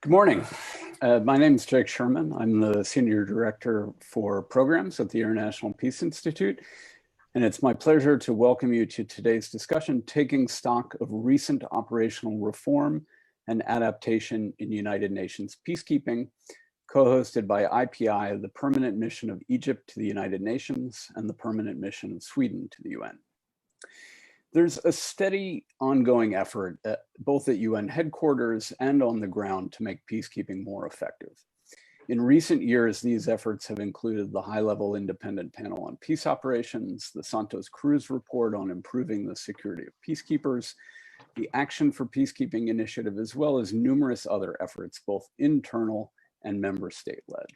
Good morning. My name is Jake Sherman. I'm the Senior Director for Programs at the International Peace Institute, and it's my pleasure to welcome you to today's discussion, Taking Stock of Recent Operational Reform and Adaptation in United Nations Peacekeeping, co-hosted by IPI, the Permanent Mission of Egypt to the United Nations, and the Permanent Mission of Sweden to the UN. There's a steady ongoing effort both at UN headquarters and on the ground to make peacekeeping more effective. In recent years, these efforts have included the high-level independent panel on peace operations, the Santos Cruz report on improving the security of peacekeepers, the Action for Peacekeeping initiative, as well as numerous other efforts, both internal and member state-led.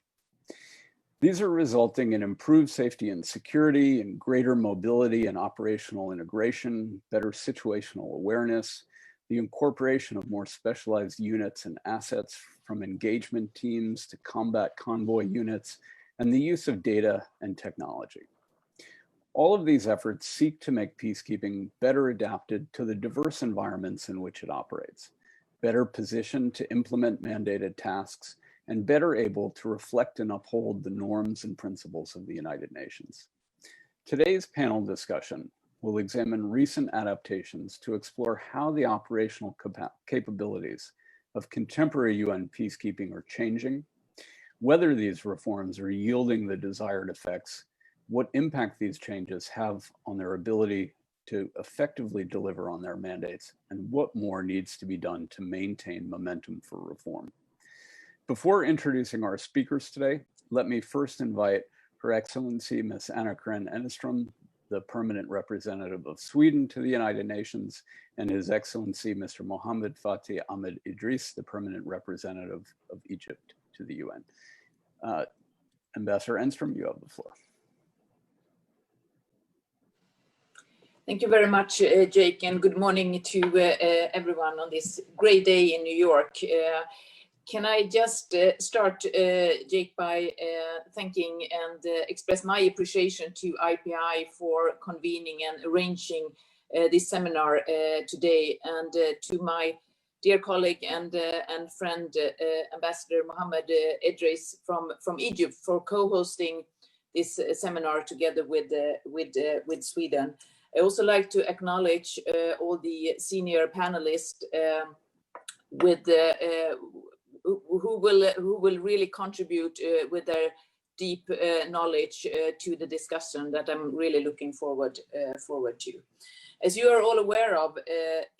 These are resulting in improved safety and security, and greater mobility and operational integration, better situational awareness, the incorporation of more specialized units and assets from engagement teams to combat convoy units, and the use of data and technology. All of these efforts seek to make peacekeeping better adapted to the diverse environments in which it operates, better positioned to implement mandated tasks, and better able to reflect and uphold the norms and principles of the United Nations. Today's panel discussion will examine recent adaptations to explore how the operational capabilities of contemporary UN peacekeeping are changing, whether these reforms are yielding the desired effects, what impact these changes have on their ability to effectively deliver on their mandates, and what more needs to be done to maintain momentum for reform. Before introducing our speakers today, let me first invite Her Excellency Ms. Anna-Karin Ennerström, the Permanent Representative of Sweden to the United Nations, and His Excellency Mr. Mohammed Fatih Ahmed Idris, the Permanent Representative of Egypt to the UN. Ambassador Ennerström, you have the floor. Thank you very much, Jake, and good morning to everyone on this great day in New York. Can I just start, Jake, by thanking and express my appreciation to IPI for convening and arranging this seminar today, and to my dear colleague and friend, Ambassador Mohammed Idris from Egypt for co-hosting this seminar together with Sweden. I also like to acknowledge all the senior panelists who will really contribute with their deep knowledge to the discussion that I'm really looking forward to. As you are all aware of,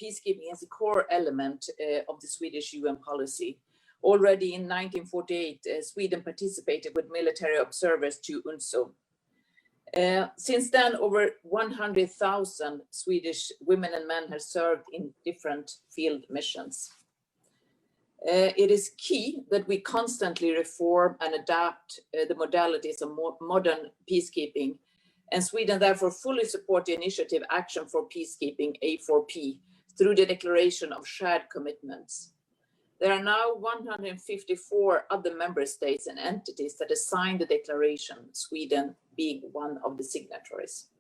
peacekeeping is a core element of the Swedish UN policy. Already in 1948, Sweden participated with military observers to UNSO. Since then, over 100,000 Swedish women and men have served in different field missions. It is key that we constantly reform and adapt the modalities of modern peacekeeping, and Sweden therefore fully supports the initiative Action for Peacekeeping, A4P, through the declaration of shared commitments. There are now 154 other member states and entities that have signed the declaration, Sweden being one of the signatories.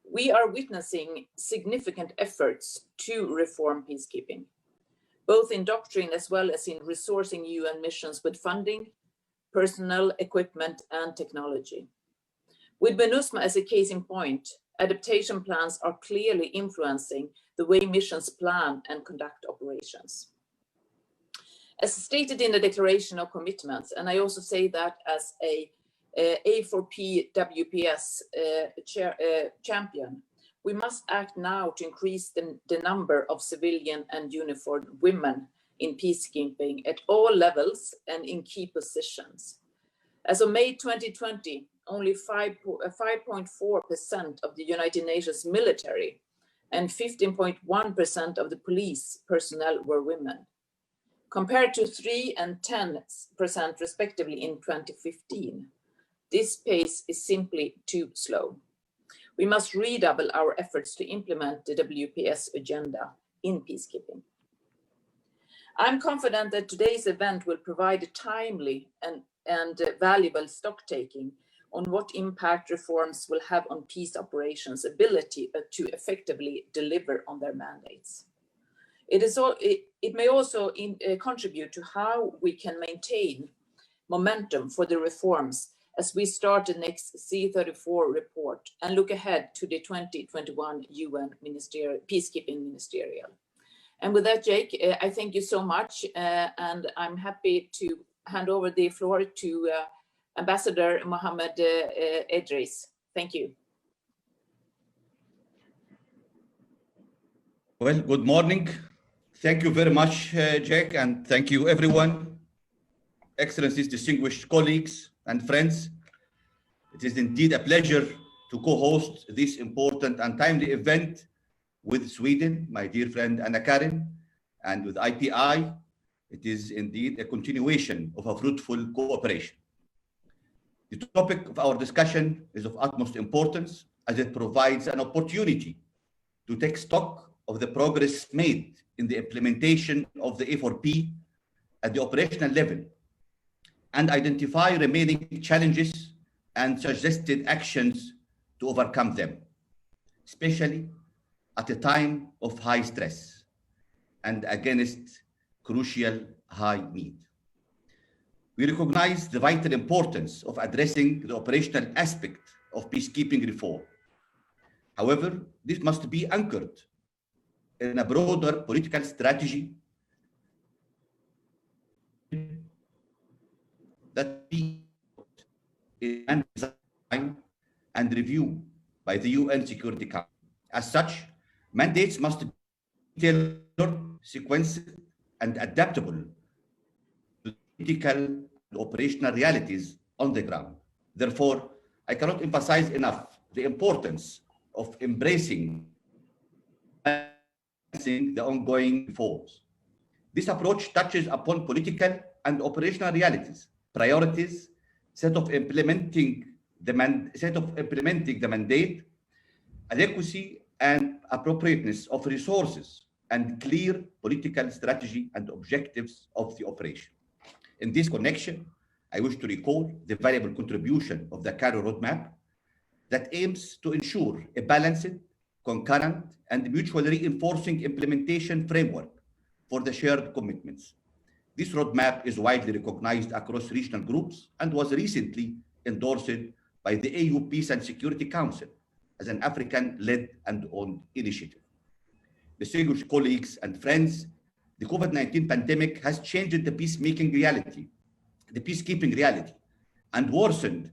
We are witnessing significant efforts to reform peacekeeping, both in doctrine as well as in resourcing UN missions with funding, personnel, equipment, and technology. With MINUSMA as a case in point, adaptation plans are clearly influencing the way missions plan and conduct operations. As stated in the Declaration of Commitments, and I also say that as a A4P WPS champion, we must act now to increase the number of civilian and uniformed women in peacekeeping at all levels and in key positions. As of May 2020, only 5.4% of the United Nations military and 15.1% of the police personnel were women, compared to 3% and 10% respectively in 2015. This pace is simply too slow. We must redouble our efforts to implement the WPS agenda in peacekeeping. I'm confident that today's event will provide a timely and valuable stocktaking on what impact reforms will have on peace operations' ability to effectively deliver on their mandates. It may also contribute to how we can maintain momentum for the reforms as we start the next C34 report and look ahead to the 2021 UN Peacekeeping Ministerial. And with that, Jake, I thank you so much, and I'm happy to hand over the floor to Ambassador Mohammed Idris. Thank you. Well, good morning. Thank you very much, Jake, and thank you, everyone. Excellencies, distinguished colleagues and friends. It is indeed a pleasure to co-host this important and timely event with Sweden, my dear friend Anna Karin, and with IPI. It is indeed a continuation of a fruitful cooperation. The topic of our discussion is of utmost importance as it provides an opportunity to take stock of the progress made in the implementation of the A4P at the operational level and identify remaining challenges and suggested actions to overcome them, especially at a time of high stress and against crucial high need. We recognize the vital importance of addressing the operational aspect of peacekeeping reform. However, this must be anchored in a broader political strategy that be designed and reviewed by the UN Security Council. As such, mandates must be tailored, sequenced, and adaptable to political and operational realities on the ground. Therefore, I cannot emphasize enough the importance of embracing the ongoing reforms. This approach touches upon political and operational realities, priorities, set of implementing the mandate, adequacy and appropriateness of resources, and clear political strategy and objectives of the operation. In this connection, I wish to recall the valuable contribution of the Cairo Roadmap that aims to ensure a balanced, concurrent, and mutually reinforcing implementation framework for the shared commitments. This roadmap is widely recognized across regional groups and was recently endorsed by the AU Peace and Security Council as an African-led and owned initiative. Distinguished colleagues and friends, the COVID-19 pandemic has changed the peacekeeping reality, and worsened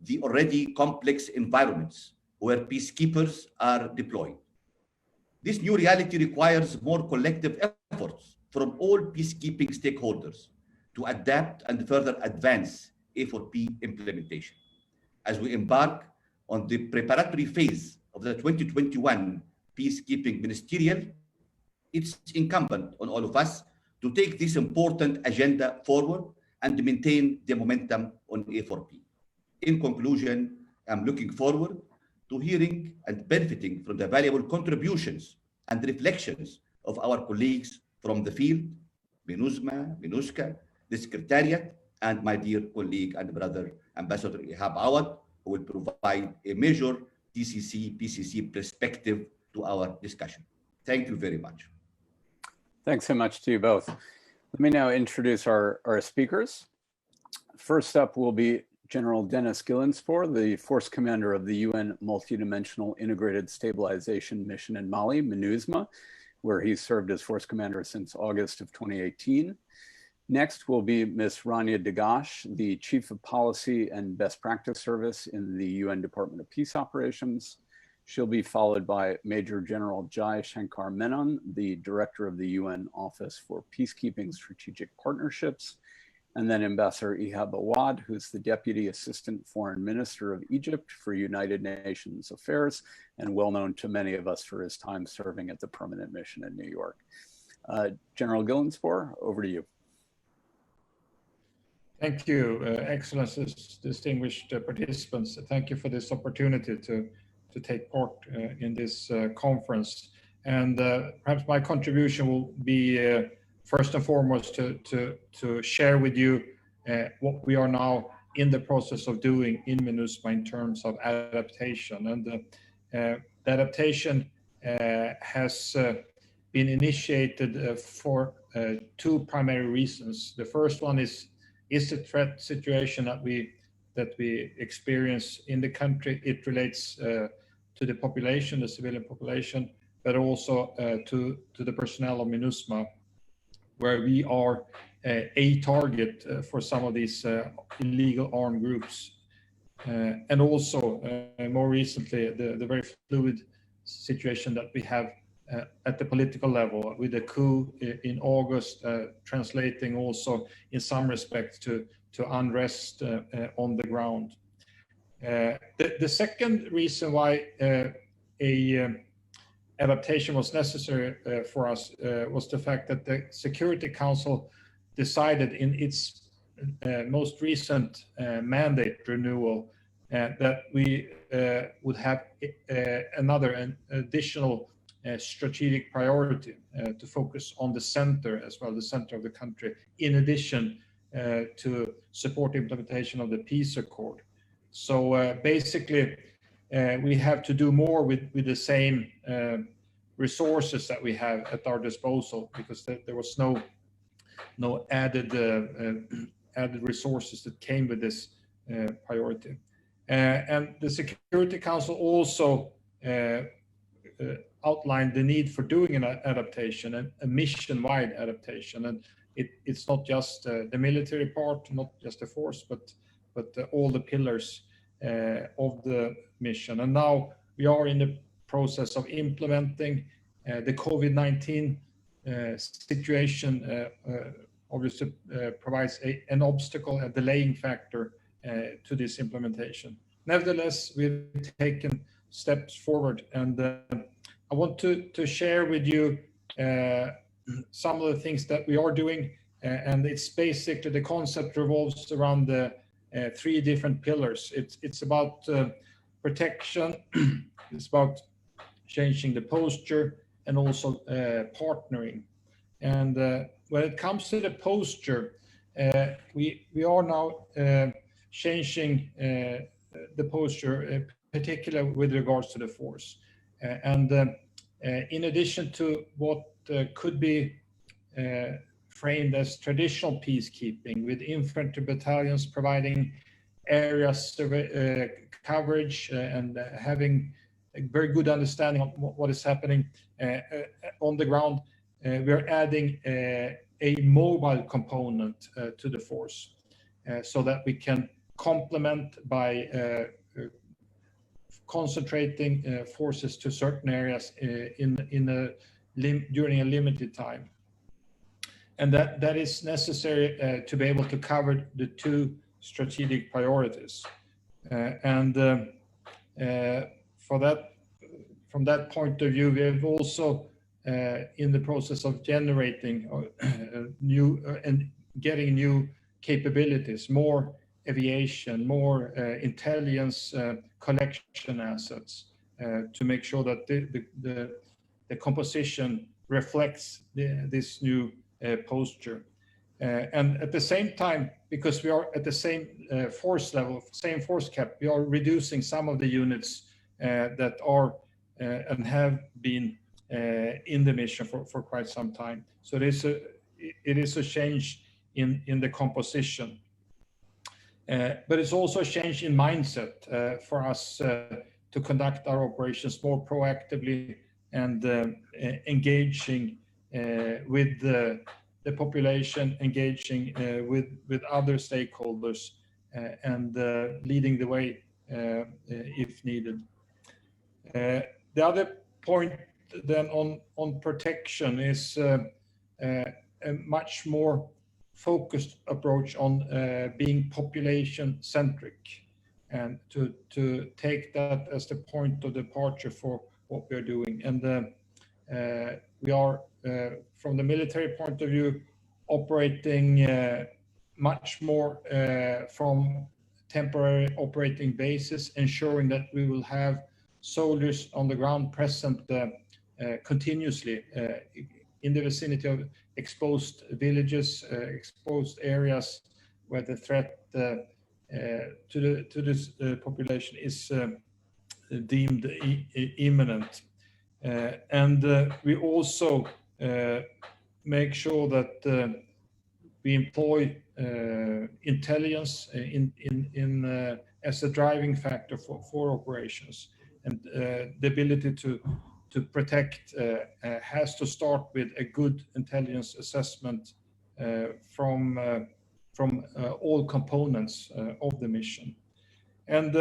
the already complex environments where peacekeepers are deployed. This new reality requires more collective efforts from all peacekeeping stakeholders to adapt and further advance A4P implementation. As we embark on the preparatory phase of the 2021 Peacekeeping Ministerial, it's incumbent on all of us to take this important agenda forward and maintain the momentum on A4P. In conclusion, I'm looking forward to hearing and benefiting from the valuable contributions and reflections of our colleagues from the field, MINUSMA, MINUSCA, the Secretariat, and my dear colleague and brother, Ambassador Ihab Awad, who will provide a major DCC, PCC perspective to our discussion. Thank you very much. Thanks so much to you both. Let me now introduce our speakers. First up will be General Dennis Gillenspoor, the Force Commander of the UN Multidimensional Integrated Stabilization Mission in Mali, MINUSMA, where he served as Force Commander since August of 2018. Next will be Ms. Rania Dagash, the Chief of Policy and Best Practice Service in the UN Department of Peace Operations. She'll be followed by Major General Jai Shankar Menon, the Director of the UN Office for Peacekeeping Strategic Partnerships, and then Ambassador Ihab Awad, who's the Deputy Assistant Foreign Minister of Egypt for United Nations Affairs, and well known to many of us for his time serving at the Permanent Mission in New York. General Gillenspoor, over to you. Thank you, Excellencies, distinguished participants. Thank you for this opportunity to take part in this conference. And perhaps my contribution will be first and foremost to share with you what we are now in the process of doing in MINUSMA in terms of adaptation. And the adaptation has been initiated for two primary reasons. The first one is the threat situation that we experience in the country. It relates to the population, the civilian population, but also to the personnel of MINUSMA, where we are a target for some of these illegal armed groups. And also, more recently, the very fluid situation that we have at the political level, with the coup in August, translating also in some respects to unrest on the ground. The second reason why adaptation was necessary for us was the fact that the Security Council decided in its most recent mandate renewal that we would have an additional strategic priority to focus on the center as well, the center of the country, in addition to support the implementation of the peace accord. So basically, we have to do more with the same resources that we have at our disposal, because there was no added resources that came with this priority. And the Security Council also outlined the need for doing an adaptation, and a mission-wide adaptation. And it's not just the military part, not just the force, but all the pillars of the mission. And now we are in the process of implementing the COVID-19 situation. Obviously provides an obstacle, a delaying factor to this implementation. Nevertheless, we've taken steps forward, and I want to share with you some of the things that we are doing, and it's basically, the concept revolves around the three different pillars. It's about protection, it's about changing the posture, and also partnering. And when it comes to the posture, we are now changing the posture, particularly with regards to the force. And in addition to what could be framed as traditional peacekeeping, with infantry battalions providing area coverage and having a very good understanding of what is happening on the ground, we're adding a mobile component to the force, so that we can complement by concentrating forces to certain areas during a limited time. And that is necessary to be able to cover the two strategic priorities. And from that point of view, we have also in the process of generating new and getting new capabilities, more aviation, more intelligence collection assets, to make sure that the composition reflects this new posture. And at the same time, because we are at the same force level, same force cap, we are reducing some of the units that are and have been in the mission for quite some time. So it is a change in the composition. But it's also a change in mindset for us to conduct our operations more proactively and engaging with the population, engaging with other stakeholders, and leading the way if needed. The other point then on protection is a much more focused approach on being population centric, and to take that as the point of departure for what we're doing. And we are, from the military point of view, operating much more from temporary operating bases, ensuring that we will have soldiers on the ground present continuously in the vicinity of exposed villages, exposed areas where the threat to this population is deemed imminent. And we also make sure that we employ intelligence as a driving factor for operations, and the ability to protect has to start with a good intelligence assessment from all components of the mission. And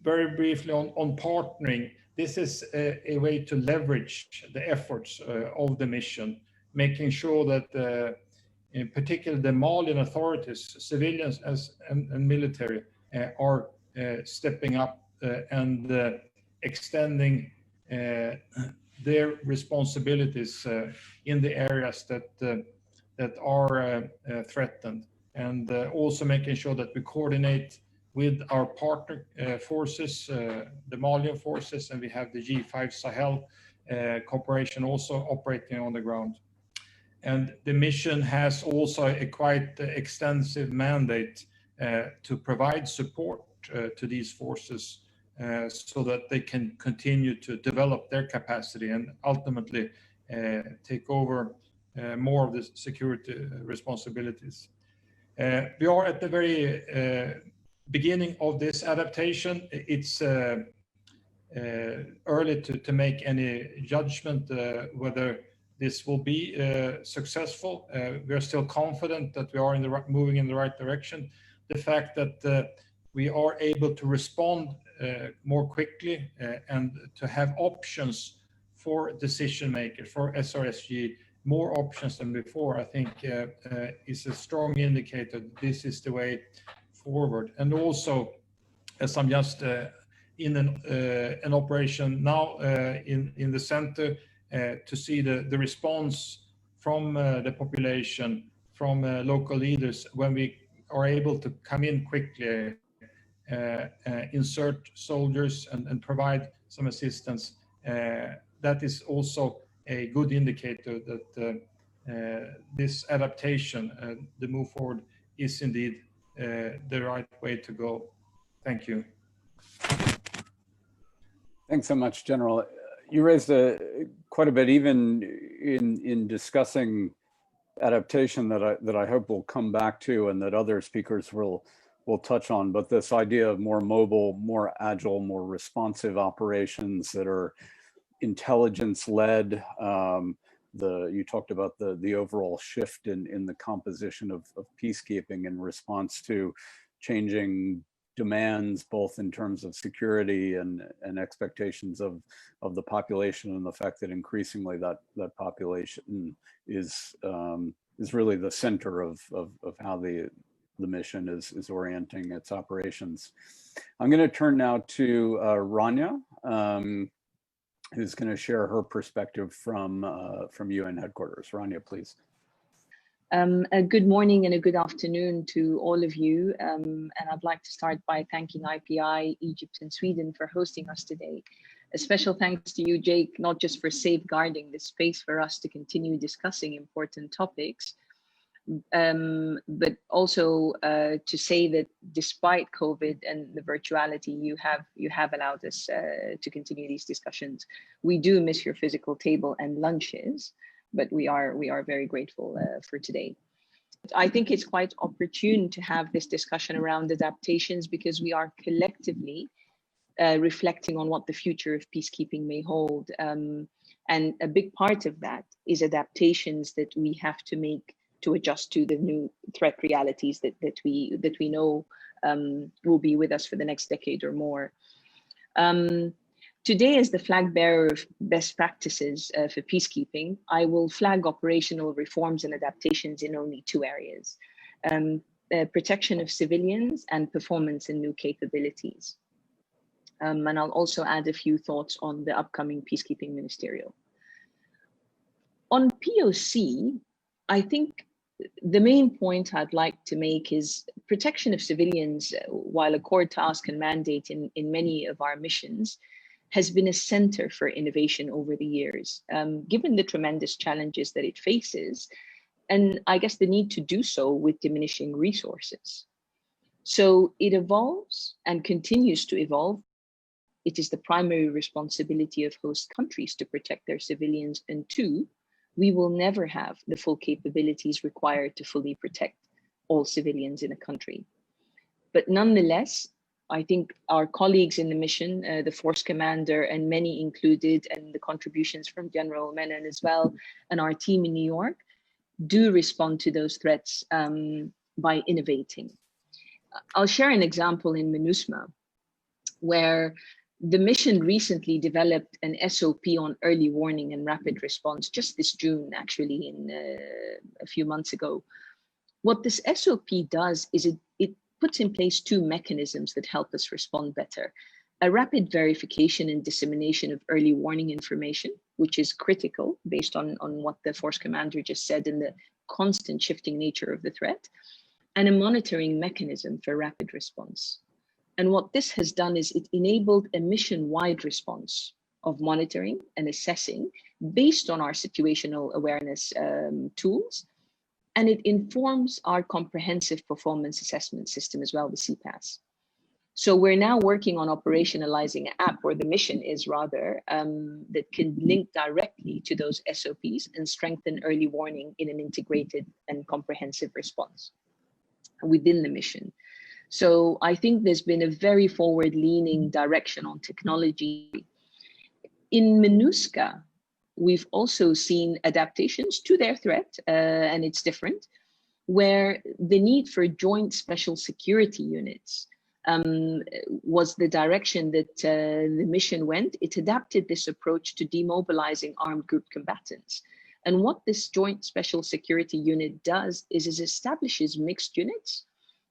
very briefly on partnering, this is a way to leverage the efforts of the mission, making sure that in particular the Malian authorities, civilians and military, are stepping up and extending their responsibilities in the areas that are threatened, and also making sure that we coordinate with our partner forces, the Malian forces, and we have the G5 Sahel cooperation also operating on the ground. And the mission has also a quite extensive mandate to provide support to these forces so that they can continue to develop their capacity and ultimately take over more of the security responsibilities. We are at the very beginning of this adaptation. It's early to make any judgment whether this will be successful. We are still confident that we are moving in the right direction. The fact that we are able to respond more quickly and to have options for decision makers, for SRSG, more options than before, I think is a strong indicator that this is the way forward. And also, as I'm just in an operation now in the center, to see the response from the population, from local leaders, when we are able to come in quickly, insert soldiers and provide some assistance, that is also a good indicator that this adaptation, the move forward, is indeed the right way to go. Thank you. Thanks so much, General. You raised quite a bit, even in discussing adaptation, that I hope we'll come back to, and that other speakers will touch on. But this idea of more mobile, more agile, more responsive operations that are intelligence-led. You talked about the overall shift in the composition of peacekeeping in response to changing demands, both in terms of security and expectations of the population, and the fact that increasingly that population is really the center of how the mission is orienting its operations. I'm going to turn now to Rania, who's going to share her perspective from UN headquarters. Rania, please. A good morning and a good afternoon to all of you. And I'd like to start by thanking IPI, Egypt and Sweden for hosting us today. A special thanks to you, Jake, not just for safeguarding the space for us to continue discussing important topics, but also to say that despite COVID and the virtuality, you have allowed us to continue these discussions. We do miss your physical table and lunches, but we are very grateful for today. I think it's quite opportune to have this discussion around adaptations, because we are collectively reflecting on what the future of peacekeeping may hold. And a big part of that is adaptations that we have to make to adjust to the new threat realities that we know will be with us for the next decade or more. Today, as the flag bearer of best practices for peacekeeping, I will flag operational reforms and adaptations in only two areas: protection of civilians and performance in new capabilities. And I'll also add a few thoughts on the upcoming peacekeeping ministerial. On POC, I think the main point I'd like to make is protection of civilians, while a core task and mandate in many of our missions, has been a center for innovation over the years, given the tremendous challenges that it faces, and I guess the need to do so with diminishing resources. So it evolves and continues to evolve. It is the primary responsibility of host countries to protect their civilians, and two, we will never have the full capabilities required to fully protect all civilians in a country. But nonetheless, I think our colleagues in the mission, the force commander and many included, and the contributions from General Menon as well, and our team in New York, do respond to those threats by innovating. I'll share an example in MINUSMA, where the mission recently developed an SOP on early warning and rapid response, just this June, actually, in a few months ago. What this SOP does is it puts in place two mechanisms that help us respond better. A rapid verification and dissemination of early warning information, which is critical based on what the force commander just said and the constant shifting nature of the threat, and a monitoring mechanism for rapid response. And what this has done is it enabled a mission-wide response of monitoring and assessing based on our situational awareness tools. And it informs our comprehensive performance assessment system as well, the CPAS. So we're now working on operationalizing an app, or the mission is rather, that can link directly to those SOPs and strengthen early warning in an integrated and comprehensive response within the mission. So I think there's been a very forward-leaning direction on technology. In MINUSCA, we've also seen adaptations to their threat, and it's different, where the need for joint special security units was the direction that the mission went. It adapted this approach to demobilizing armed group combatants. And what this joint special security unit does is it establishes mixed units,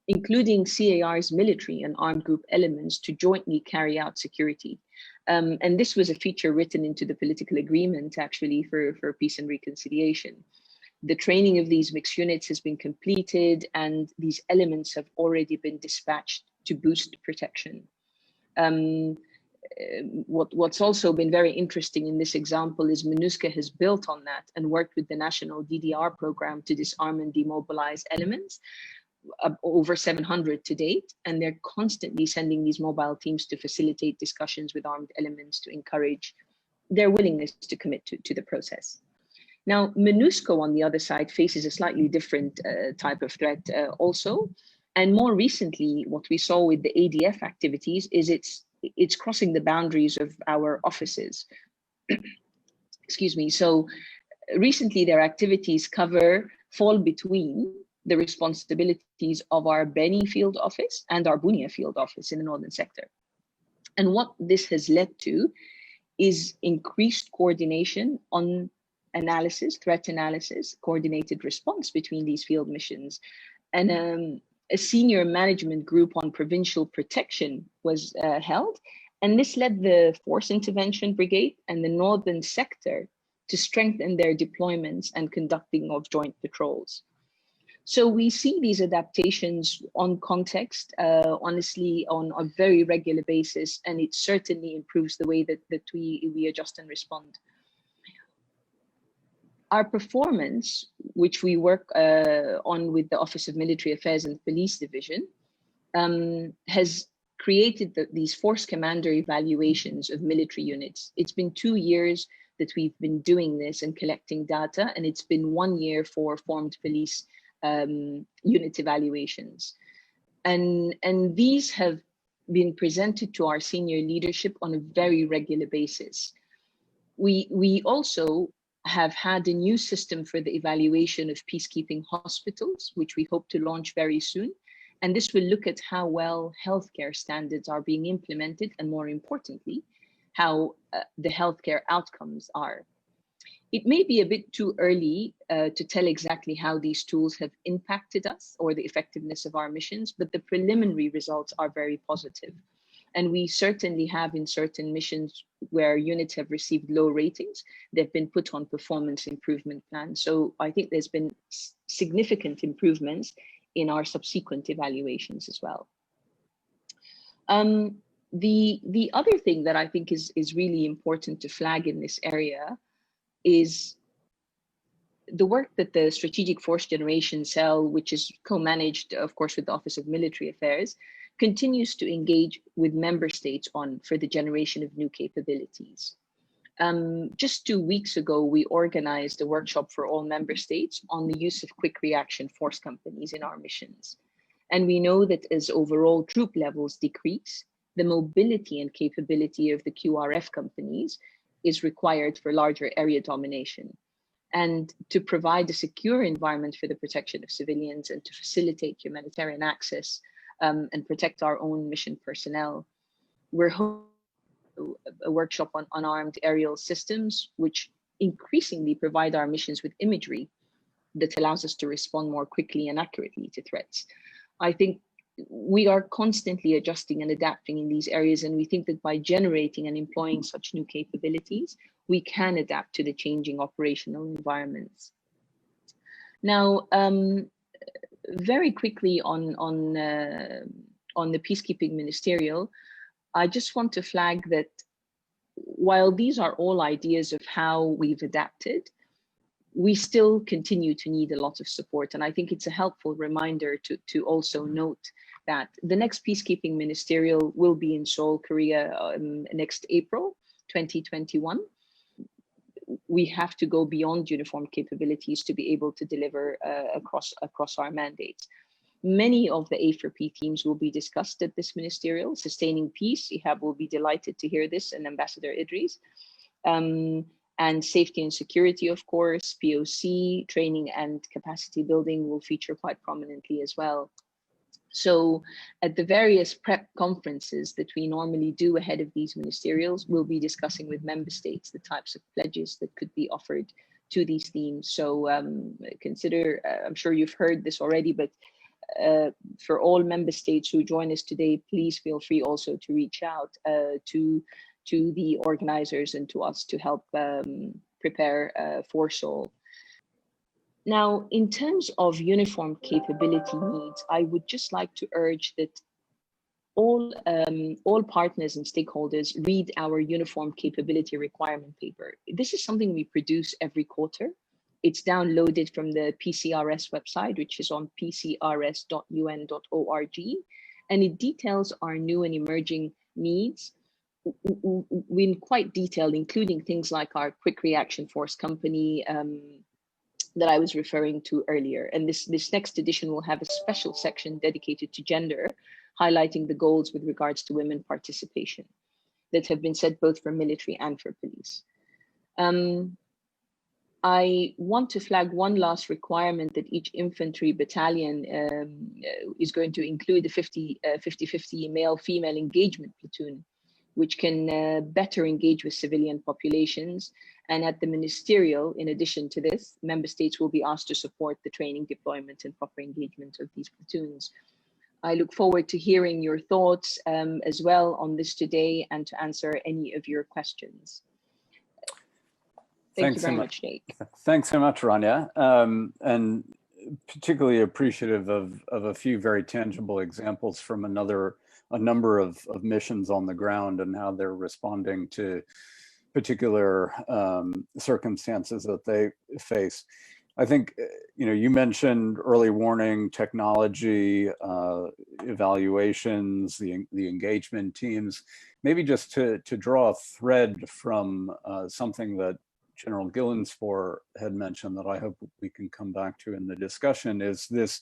including CAR's military and armed group elements, to jointly carry out security. And this was a feature written into the political agreement, actually, for peace and reconciliation. The training of these mixed units has been completed, and these elements have already been dispatched to boost protection. What's also been very interesting in this example is MINUSCA has built on that and worked with the national DDR program to disarm and demobilize elements, over 700 to date, and they're constantly sending these mobile teams to facilitate discussions with armed elements to encourage their willingness to commit to the process. Now, MINUSCA, on the other side, faces a slightly different type of threat also. And more recently, what we saw with the ADF activities is it's crossing the boundaries of our offices. Excuse me. So recently, their activities fall between the responsibilities of our Beni field office and our Bunia field office in the northern sector. And what this has led to is increased coordination on analysis, threat analysis, coordinated response between these field missions. And a senior management group on provincial protection was held. And this led the Force Intervention Brigade and the northern sector to strengthen their deployments and conducting of joint patrols. So we see these adaptations on context, honestly, on a very regular basis, and it certainly improves the way that we adjust and respond. Our performance, which we work on with the Office of Military Affairs and Police Division, has created these force commander evaluations of military units. It's been 2 years that we've been doing this and collecting data, and it's been 1 year for formed police unit evaluations. And these have been presented to our senior leadership on a very regular basis. We also have had a new system for the evaluation of peacekeeping hospitals, which we hope to launch very soon. And this will look at how well healthcare standards are being implemented, and more importantly, how the healthcare outcomes are. It may be a bit too early to tell exactly how these tools have impacted us or the effectiveness of our missions, but the preliminary results are very positive. And we certainly have, in certain missions where units have received low ratings, they've been put on performance improvement plans. So I think there's been significant improvements in our subsequent evaluations as well. The other thing that I think is really important to flag in this area is the work that the Strategic Force Generation Cell, which is co-managed, of course, with the Office of Military Affairs, continues to engage with member states on for the generation of new capabilities. Just 2 weeks ago, we organized a workshop for all member states on the use of quick reaction force companies in our missions. And we know that as overall troop levels decrease, the mobility and capability of the QRF companies is required for larger area domination. And to provide a secure environment for the protection of civilians and to facilitate humanitarian access and protect our own mission personnel, we're hoping a workshop on unarmed aerial systems, which increasingly provide our missions with imagery that allows us to respond more quickly and accurately to threats. I think we are constantly adjusting and adapting in these areas, and we think that by generating and employing such new capabilities, we can adapt to the changing operational environments. Now, very quickly on the peacekeeping ministerial, I just want to flag that while these are all ideas of how we've adapted, we still continue to need a lot of support. And I think it's a helpful reminder to also note that the next peacekeeping ministerial will be in Seoul, Korea next April 2021. We have to go beyond uniform capabilities to be able to deliver across our mandates. Many of the A4P themes will be discussed at this ministerial. Sustaining peace, Ihab will be delighted to hear this, and Ambassador Idris. And safety and security, of course, POC, training and capacity building will feature quite prominently as well. So at the various prep conferences that we normally do ahead of these ministerials, we'll be discussing with member states the types of pledges that could be offered to these themes. So consider, I'm sure you've heard this already, but for all member states who join us today, please feel free also to reach out to the organizers and to us to help prepare for Seoul. Now, in terms of uniform capability needs, I would just like to urge that all partners and stakeholders read our uniform capability requirement paper. This is something we produce every quarter. It's downloaded from the PCRS website, which is on pcrs.un.org, and it details our new and emerging needs in quite detail, including things like our quick reaction force company that I was referring to earlier. And this next edition will have a special section dedicated to gender, highlighting the goals with regards to women participation that have been set both for military and for police. I want to flag one last requirement that each infantry battalion is going to include a 50-50 male-female engagement platoon, which can better engage with civilian populations. And at the ministerial, in addition to this, member states will be asked to support the training, deployment, and proper engagement of these platoons. I look forward to hearing your thoughts as well on this today and to answer any of your questions. Thank you very much, Jake. Thanks so much, Rania. And particularly appreciative of a few very tangible examples from a number of missions on the ground and how they're responding to particular circumstances that they face. I think, you mentioned early warning technology, evaluations, the engagement teams. Maybe just to draw a thread from something that General Gillenspore had mentioned that I hope we can come back to in the discussion is this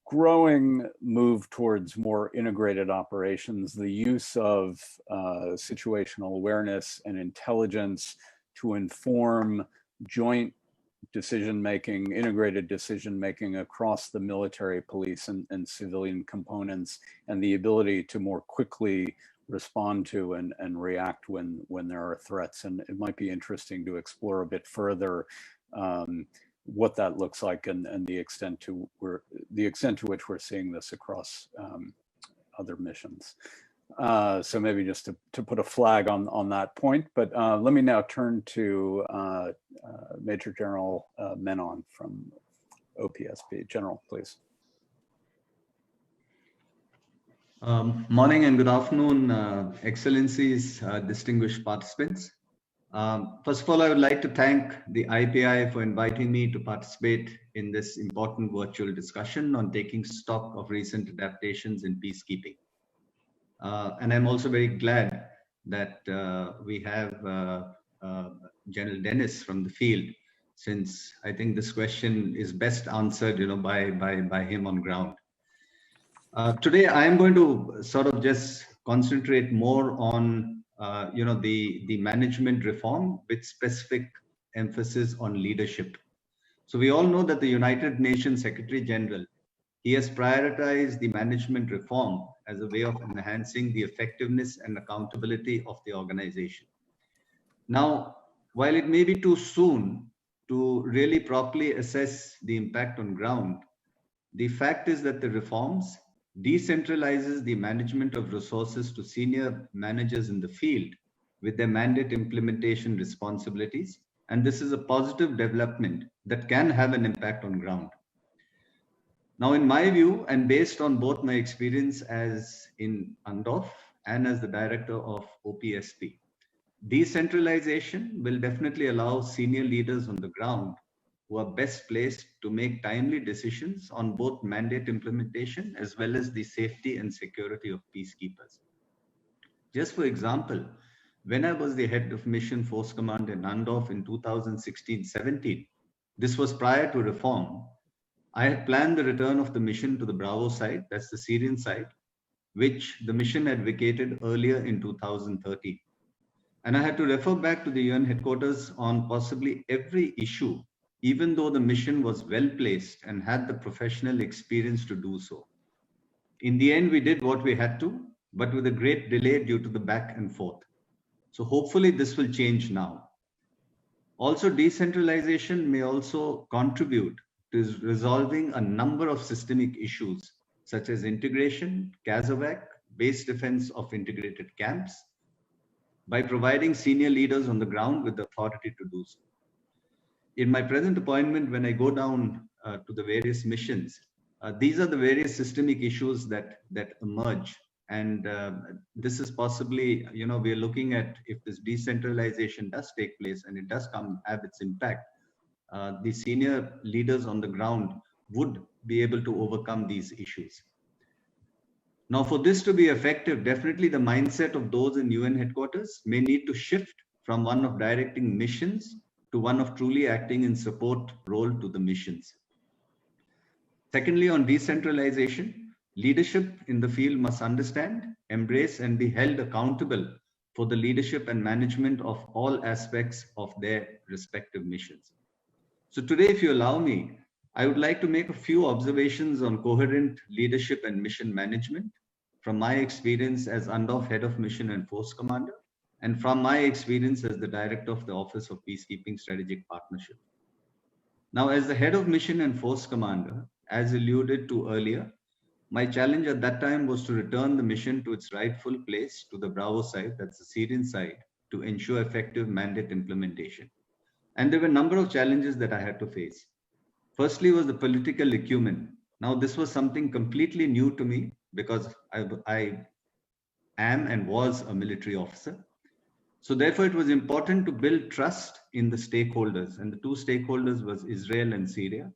growing move towards more integrated operations, the use of situational awareness and intelligence to inform joint decision-making, integrated decision-making across the military, police, and civilian components, and the ability to more quickly respond to and react when there are threats. And it might be interesting to explore a bit further what that looks like and the extent to which we're seeing this across other missions. So maybe just to put a flag on that point, but let me now turn to Major General Menon from OPSP. General, please. Morning and good afternoon, Excellencies, distinguished participants. First of all, I would like to thank the IPI for inviting me to participate in this important virtual discussion on taking stock of recent adaptations in peacekeeping. And I'm also very glad that we have General Dennis from the field, since I think this question is best answered, by him on ground. Today, I am going to sort of just concentrate more on, the management reform with specific emphasis on leadership. So we all know that the United Nations Secretary General, he has prioritized the management reform as a way of enhancing the effectiveness and accountability of the organization. Now, while it may be too soon to really properly assess the impact on ground, the fact is that the reforms decentralizes the management of resources to senior managers in the field with their mandate implementation responsibilities. And this is a positive development that can have an impact on ground. Now, in my view, and based on both my experience as in UNDOF and as the director of OPSP, decentralization will definitely allow senior leaders on the ground who are best placed to make timely decisions on both mandate implementation as well as the safety and security of peacekeepers. Just for example, when I was the head of mission force command in UNDOF in 2016-17, this was prior to reform, I had planned the return of the mission to the Bravo site, that's the Syrian site, which the mission had vacated earlier in 2013. And I had to refer back to the UN headquarters on possibly every issue, even though the mission was well placed and had the professional experience to do so. In the end, we did what we had to, but with a great delay due to the back and forth. So hopefully this will change now. Also, decentralization may also contribute to resolving a number of systemic issues, such as integration, CASAVAC, base defense of integrated camps, by providing senior leaders on the ground with the authority to do so. In my present appointment, when I go down to the various missions, these are the various systemic issues that emerge. And this is possibly, we are looking at if this decentralization does take place and it does have its impact, the senior leaders on the ground would be able to overcome these issues. Now, for this to be effective, definitely the mindset of those in UN headquarters may need to shift from one of directing missions to one of truly acting in support role to the missions. Secondly, on decentralization, leadership in the field must understand, embrace, and be held accountable for the leadership and management of all aspects of their respective missions. So today, if you allow me, I would like to make a few observations on coherent leadership and mission management from my experience as UNDOF Head of Mission and Force Commander, and from my experience as the Director of the Office of Peacekeeping Strategic Partnership. Now, as the Head of Mission and Force Commander, as alluded to earlier, my challenge at that time was to return the mission to its rightful place to the Bravo site, that's the Syrian side, to ensure effective mandate implementation. And there were a number of challenges that I had to face. Firstly was the political acumen. Now, this was something completely new to me because I am and was a military officer. So therefore, it was important to build trust in the stakeholders. And the two stakeholders was Israel and Syria.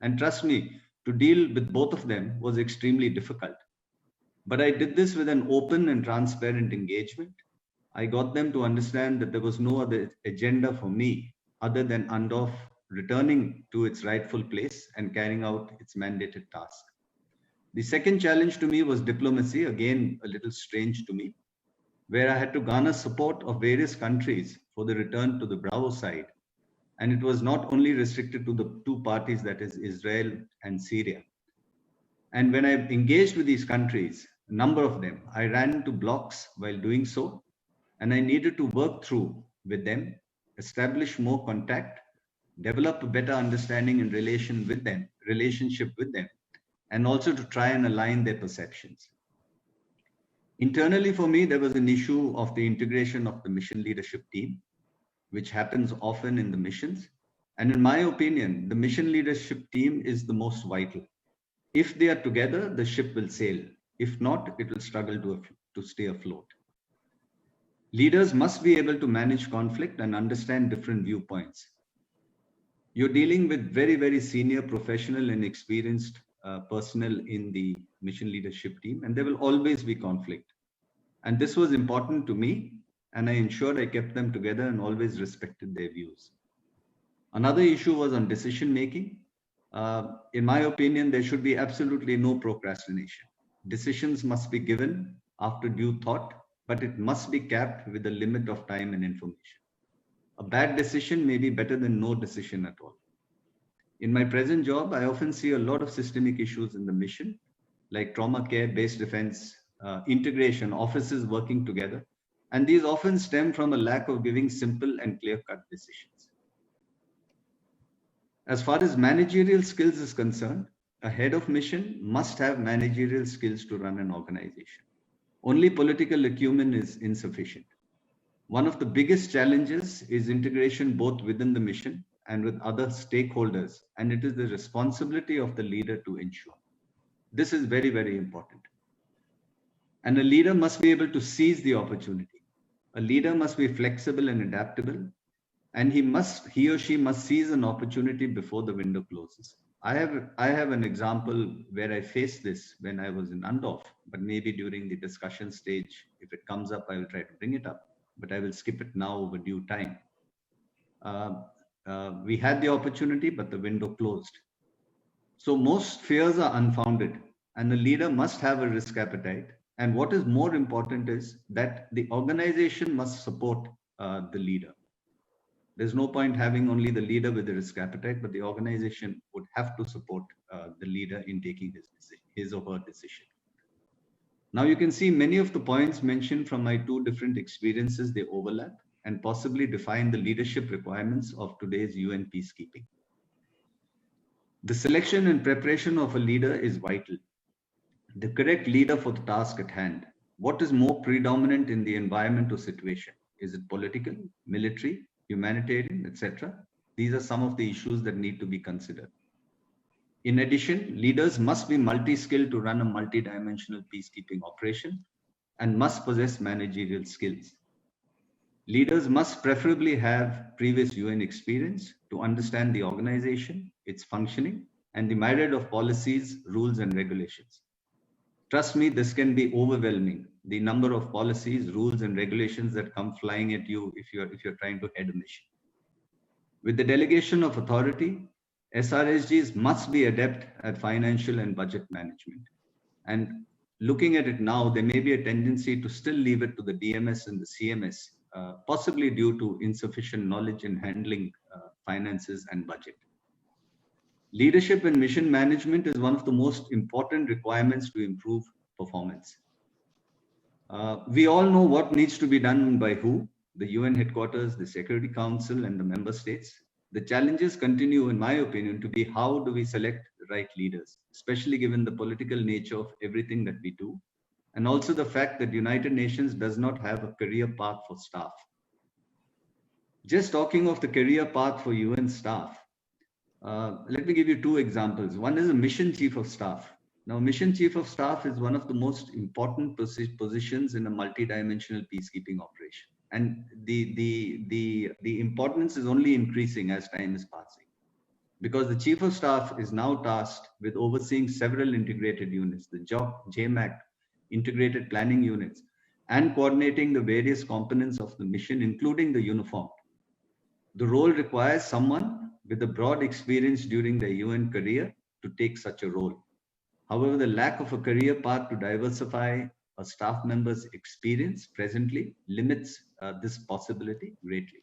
And trust me, to deal with both of them was extremely difficult. But I did this with an open and transparent engagement. I got them to understand that there was no other agenda for me other than UNDOF returning to its rightful place and carrying out its mandated task. The second challenge to me was diplomacy, again, a little strange to me, where I had to garner support of various countries for the return to the Bravo side. And it was not only restricted to the two parties, that is Israel and Syria. And when I engaged with these countries, a number of them, I ran into blocks while doing so, and I needed to work through with them, establish more contact, develop a better understanding and relationship with them, and also to try and align their perceptions. Internally for me, there was an issue of the integration of the mission leadership team, which happens often in the missions. And in my opinion, the mission leadership team is the most vital. If they are together, the ship will sail. If not, it will struggle to stay afloat. Leaders must be able to manage conflict and understand different viewpoints. You're dealing with very, very senior professional and experienced personnel in the mission leadership team, and there will always be conflict. And this was important to me and I ensured I kept them together and always respected their views. Another issue was on decision making. In my opinion, there should be absolutely no procrastination. Decisions must be given after due thought, but it must be capped with a limit of time and information. A bad decision may be better than no decision at all. In my present job, I often see a lot of systemic issues in the mission, like trauma care, base defense, integration, offices working together. And these often stem from a lack of giving simple and clear-cut decisions. As far as managerial skills is concerned, a head of mission must have managerial skills to run an organization. Only political acumen is insufficient. One of the biggest challenges is integration both within the mission and with other stakeholders, and it is the responsibility of the leader to ensure. This is very, very important. And a leader must be able to seize the opportunity. A leader must be flexible and adaptable, and he or she must seize an opportunity before the window closes. I have an example where I faced this when I was in Andorf, but maybe during the discussion stage, if it comes up, I will try to bring it up, but I will skip it now over due time. We had the opportunity, but the window closed. So most fears are unfounded, and the leader must have a risk appetite. And what is more important is that the organization must support the leader. There's no point having only the leader with the risk appetite, but the organization would have to support the leader in taking his or her decision. Now you can see many of the points mentioned from my two different experiences, they overlap and possibly define the leadership requirements of today's UN peacekeeping. The selection and preparation of a leader is vital. The correct leader for the task at hand. What is more predominant in the environment or situation? Is it political, military, humanitarian, etc.? These are some of the issues that need to be considered. In addition, leaders must be multi-skilled to run a multi-dimensional peacekeeping operation and must possess managerial skills. Leaders must preferably have previous UN experience to understand the organization, its functioning, and the myriad of policies, rules, and regulations. Trust me, this can be overwhelming. The number of policies, rules, and regulations that come flying at you if you're trying to head a mission. With the delegation of authority, SRSGs must be adept at financial and budget management. And looking at it now, there may be a tendency to still leave it to the DMS and the CMS, possibly due to insufficient knowledge in handling finances and budget. Leadership and mission management is one of the most important requirements to improve performance. We all know what needs to be done by who, the UN headquarters, the Security Council, and the member states. The challenges continue, in my opinion, to be how do we select the right leaders, especially given the political nature of everything that we do, and also the fact that United Nations does not have a career path for staff. Just talking of the career path for UN staff, let me give you two examples. One is a mission chief of staff. Now, mission chief of staff is one of the most important positions in a multi-dimensional peacekeeping operation. And the importance is only increasing as time is passing, because the chief of staff is now tasked with overseeing several integrated units, the JMAC, integrated planning units, and coordinating the various components of the mission, including the uniform. The role requires someone with a broad experience during their UN career to take such a role. However, the lack of a career path to diversify a staff member's experience presently limits this possibility greatly.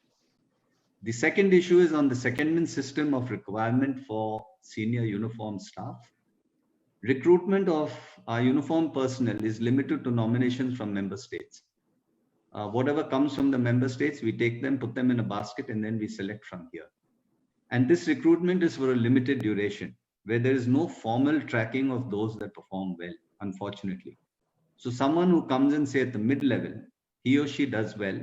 The second issue is on the secondment system of requirement for senior uniformed staff. Recruitment of our uniformed personnel is limited to nominations from member states. Whatever comes from the member states, we take them, put them in a basket, and then we select from here. And this recruitment is for a limited duration, where there is no formal tracking of those that perform well, unfortunately. So someone who comes in, say, at the mid-level, he or she does well,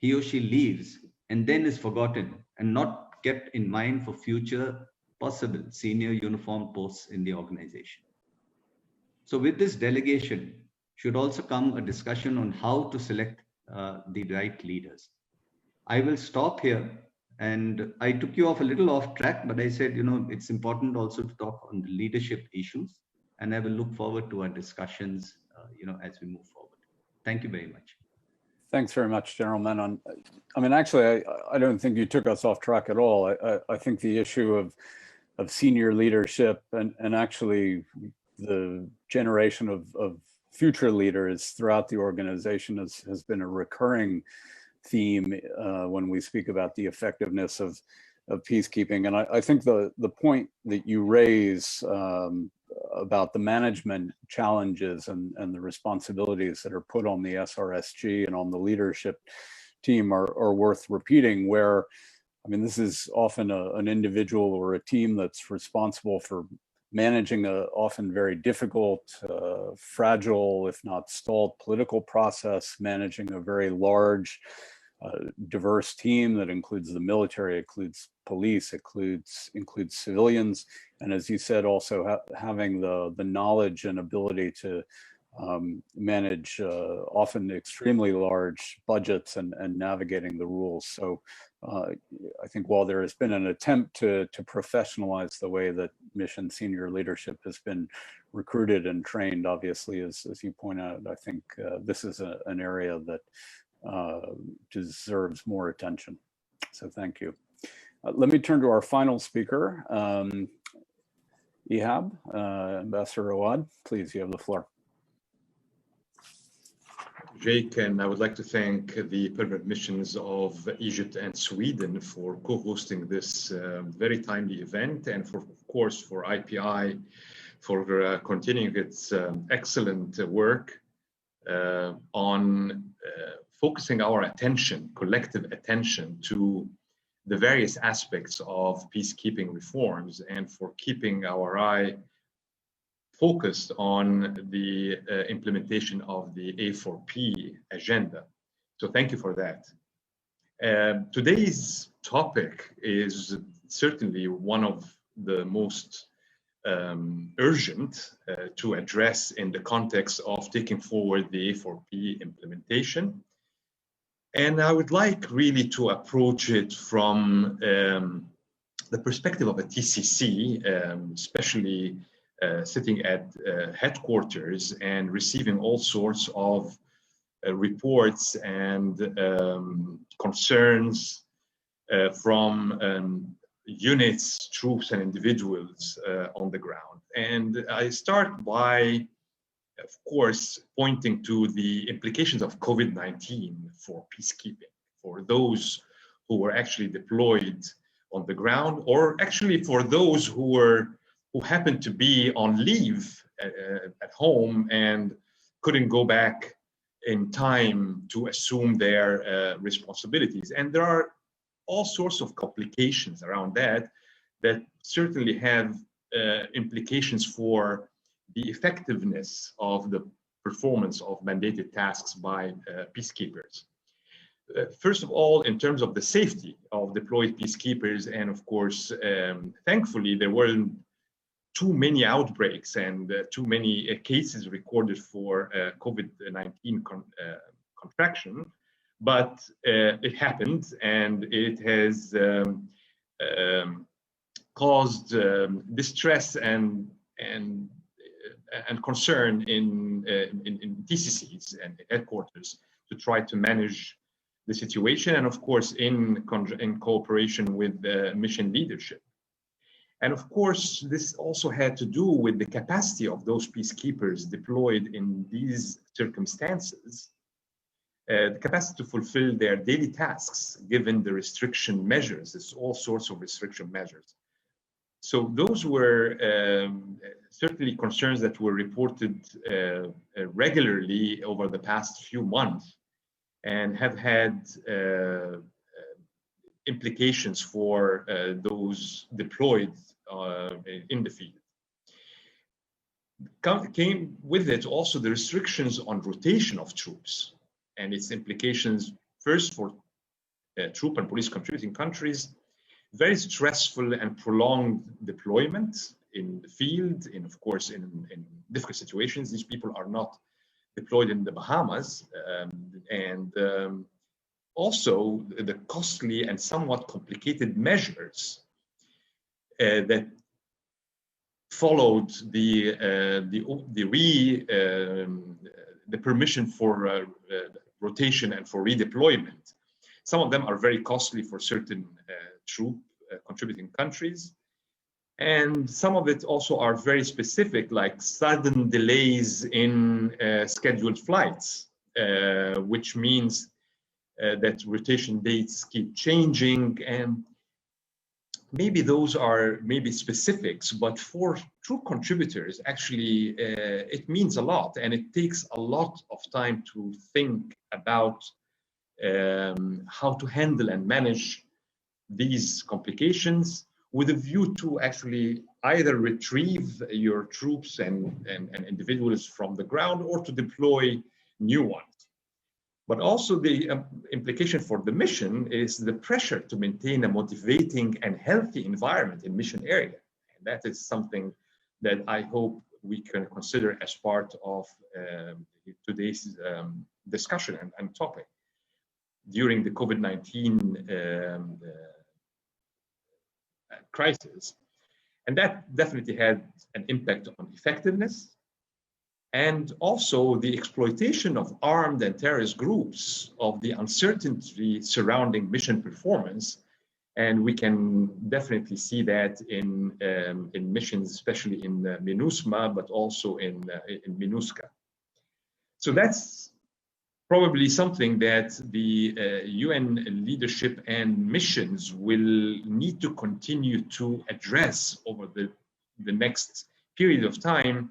he or she leaves, and then is forgotten and not kept in mind for future possible senior uniformed posts in the organization. So with this delegation should also come a discussion on how to select the right leaders. I will stop here, and I took you off a little off track, but I said, it's important also to talk on the leadership issues, and I will look forward to our discussions, as we move forward. Thank you very much. Thanks very much, General Menon. I mean, actually, I don't think you took us off track at all. I think the issue of senior leadership and actually the generation of future leaders throughout the organization has been a recurring theme when we speak about the effectiveness of peacekeeping. And I think the point that you raise about the management challenges and the responsibilities that are put on the SRSG and on the leadership team are worth repeating, where, I mean, this is often an individual or a team that's responsible for managing a often very difficult, fragile, if not stalled political process, managing a very large, diverse team that includes the military, includes police, includes civilians, and as you said, also having the knowledge and ability to manage often extremely large budgets and navigating the rules. So I think while there has been an attempt to professionalize the way that mission senior leadership has been recruited and trained, obviously, as you point out, I think this is an area that deserves more attention. So thank you. Let me turn to our final speaker, Ihab, Ambassador Awad. Please, you have the floor. Jake, and I would like to thank the permanent missions of Egypt and Sweden for co-hosting this very timely event, and of course, for IPI for continuing its excellent work on focusing our attention, collective attention, to the various aspects of peacekeeping reforms, and for keeping our eye focused on the implementation of the A4P agenda. So thank you for that. Today's topic is certainly one of the most urgent to address in the context of taking forward the A4P implementation. And I would like really to approach it from the perspective of a TCC, especially sitting at headquarters and receiving all sorts of reports and concerns from units, troops, and individuals on the ground. And I start by, of course, pointing to the implications of COVID-19 for peacekeeping, for those who were actually deployed on the ground, or actually for those who happened to be on leave at home and couldn't go back in time to assume their responsibilities. And there are all sorts of complications around that certainly have implications for the effectiveness of the performance of mandated tasks by peacekeepers. First of all, in terms of the safety of deployed peacekeepers, and of course, thankfully, there weren't too many outbreaks and too many cases recorded for COVID-19 contraction, but it happened, and it has caused distress and concern in TCCs and headquarters to try to manage the situation, and of course in cooperation with the mission leadership. And of course, this also had to do with the capacity of those peacekeepers deployed in these circumstances, the capacity to fulfill their daily tasks, given the restriction measures. There's all sorts of restriction measures. So those were certainly concerns that were reported regularly over the past few months, and have had implications for those deployed in the field. Came with it also the restrictions on rotation of troops, and its implications first for troop and police contributing countries, very stressful and prolonged deployment in the field, of course, in difficult situations. These people are not deployed in the Bahamas, and also the costly and somewhat complicated measures that followed the permission for rotation and for redeployment. Some of them are very costly for certain troop contributing countries. And some of it also are very specific, like sudden delays in scheduled flights, which means that rotation dates keep changing. And maybe those are maybe specifics, but for troop contributors, actually, it means a lot. And it takes a lot of time to think about how to handle and manage these complications, with a view to actually either retrieve your troops and individuals from the ground or to deploy new ones. But also the implication for the mission is the pressure to maintain a motivating and healthy environment in mission area. And that is something that I hope we can consider as part of today's discussion and topic. During the COVID-19 crisis. And that definitely had an impact on effectiveness, and also the exploitation of armed and terrorist groups of the uncertainty surrounding mission performance. And we can definitely see that in missions, especially in MINUSMA, but also in MINUSCA. So that's probably something that the UN leadership and missions will need to continue to address over the next period of time.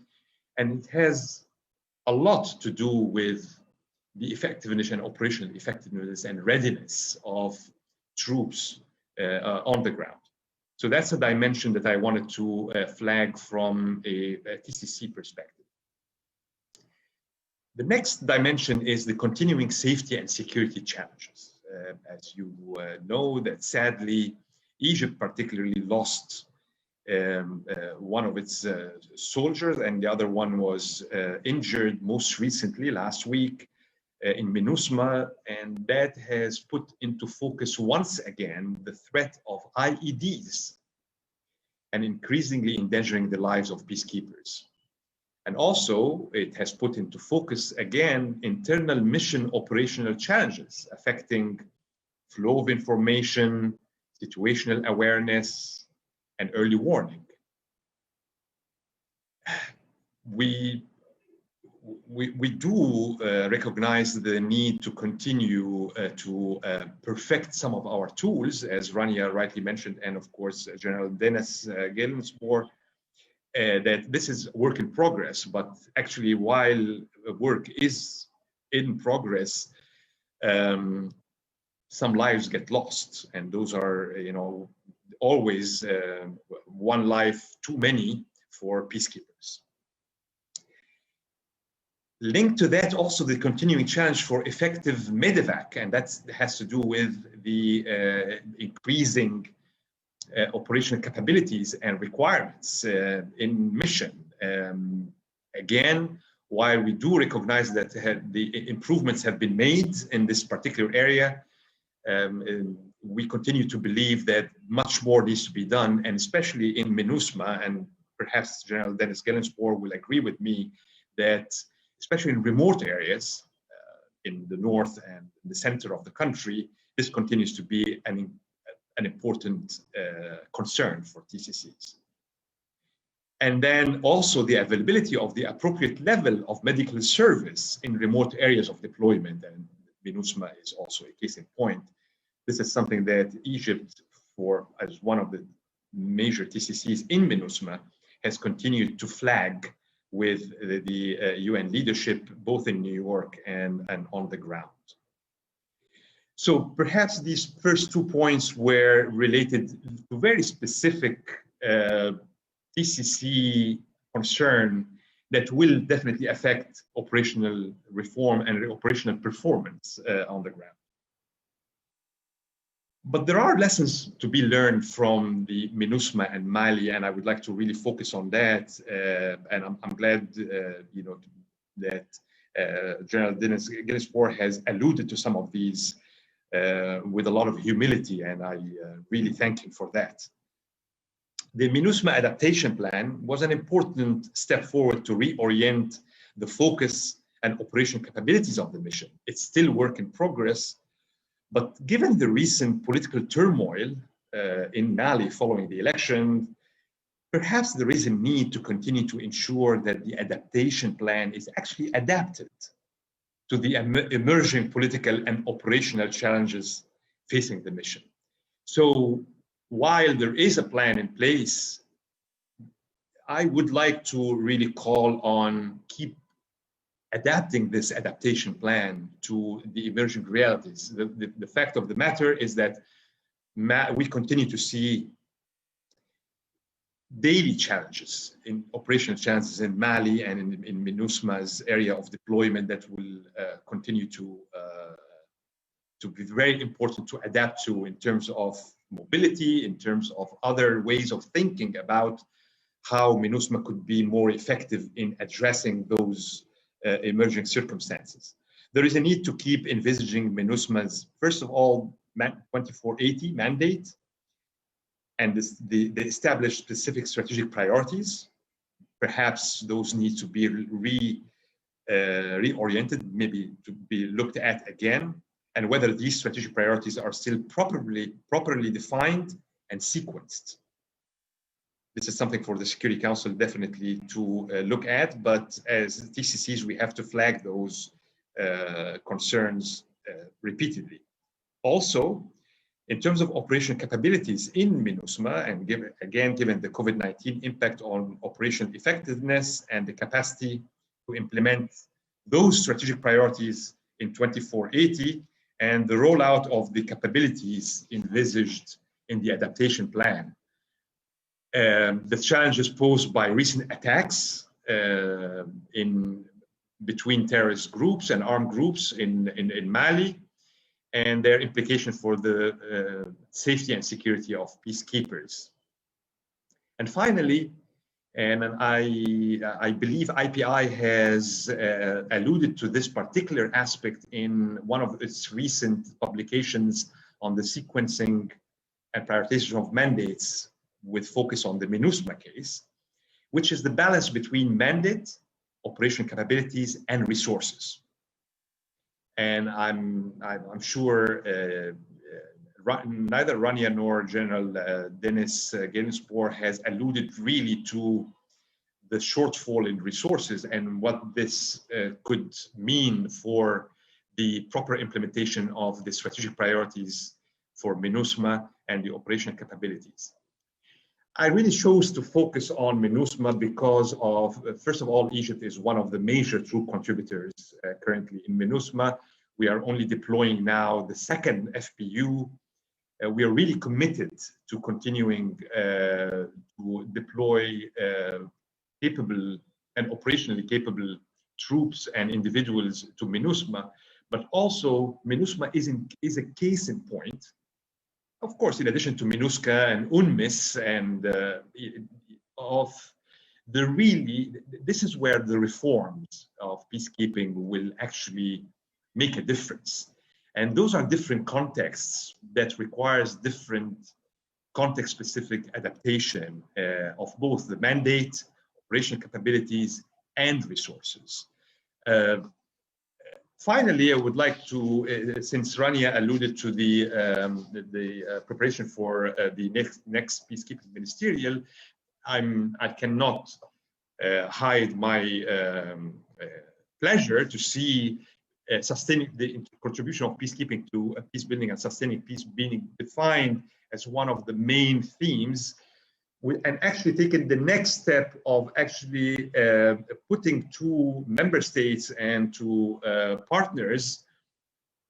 And it has a lot to do with the effectiveness and operational effectiveness and readiness of troops on the ground. So that's a dimension that I wanted to flag from a TCC perspective. The next dimension is the continuing safety and security challenges. As you know, that sadly, Egypt particularly lost one of its soldiers, and the other one was injured most recently last week in MINUSMA, and that has put into focus once again the threat of IEDs and increasingly endangering the lives of peacekeepers. And also, it has put into focus again internal mission operational challenges affecting flow of information, situational awareness, and early warning. We do recognize the need to continue to perfect some of our tools, as Rania rightly mentioned, and of course, General Dennis Gillenspoor, that this is work in progress, but actually while work is in progress, some lives get lost, and those are, always one life too many for peacekeepers. Linked to that, also the continuing challenge for effective medevac, and that has to do with the increasing operational capabilities and requirements in mission. Again, while we do recognize that the improvements have been made in this particular area, we continue to believe that much more needs to be done, and especially in MINUSMA, and perhaps General Dennis Gillenspoor will agree with me that especially in remote areas in the north and the center of the country, this continues to be an important concern for TCCs. And then also the availability of the appropriate level of medical service in remote areas of deployment, and MINUSMA is also a case in point. This is something that Egypt, as one of the major TCCs in MINUSMA, has continued to flag with the UN leadership, both in New York and on the ground. So perhaps these first 2 points were related to very specific TCC concern that will definitely affect operational reform and operational performance on the ground. But there are lessons to be learned from the MINUSMA and Mali, and I would like to really focus on that. And I'm glad, that General Dennis Gillenspoor has alluded to some of these with a lot of humility, and I really thank him for that. The MINUSMA adaptation plan was an important step forward to reorient the focus and operational capabilities of the mission. It's still work in progress, but given the recent political turmoil in Mali following the election, perhaps there is a need to continue to ensure that the adaptation plan is actually adapted to the emerging political and operational challenges facing the mission. So while there is a plan in place, I would like to really call on keep adapting this adaptation plan to the emerging realities. The fact of the matter is that we continue to see daily challenges, in operational challenges in Mali and in MINUSMA's area of deployment that will continue to be very important to adapt to in terms of mobility, in terms of other ways of thinking about how MINUSMA could be more effective in addressing those emerging circumstances. There is a need to keep envisaging MINUSMA's, first of all, 2480 mandate and the established specific strategic priorities. Perhaps those need to be reoriented, maybe to be looked at again, and whether these strategic priorities are still properly defined and sequenced. This is something for the Security Council definitely to look at, but as TCCs, we have to flag those concerns repeatedly. Also, in terms of operational capabilities in MINUSMA, and given the COVID-19 impact on operational effectiveness and the capacity to implement those strategic priorities in 2480, and the rollout of the capabilities envisaged in the adaptation plan. The challenges posed by recent attacks between terrorist groups and armed groups in Mali, and their implication for the safety and security of peacekeepers. And finally, and I believe IPI has alluded to this particular aspect in one of its recent publications on the sequencing and prioritization of mandates with focus on the MINUSMA case, which is the balance between mandate, operational capabilities, and resources. And I'm sure neither Rania nor General Dennis Gainsbourg has alluded really to the shortfall in resources and what this could mean for the proper implementation of the strategic priorities for MINUSMA and the operational capabilities. I really chose to focus on MINUSMA because of, first of all, Egypt is one of the major troop contributors currently in MINUSMA. We are only deploying now the second FPU. We are really committed to continuing to deploy capable and operationally capable troops and individuals to MINUSMA, but also MINUSMA is a case in point. Of course, in addition to MINUSCA and UNMIS and this is where the reforms of peacekeeping will actually make a difference. And those are different contexts that requires different context-specific adaptation of both the mandate, operational capabilities, and resources. Finally, I would like to, since Rania alluded to the preparation for the next peacekeeping ministerial, I cannot hide my pleasure to see sustaining the contribution of peacekeeping to peace building and sustaining peace being defined as one of the main themes, and actually taking the next step of actually putting to member states and to partners,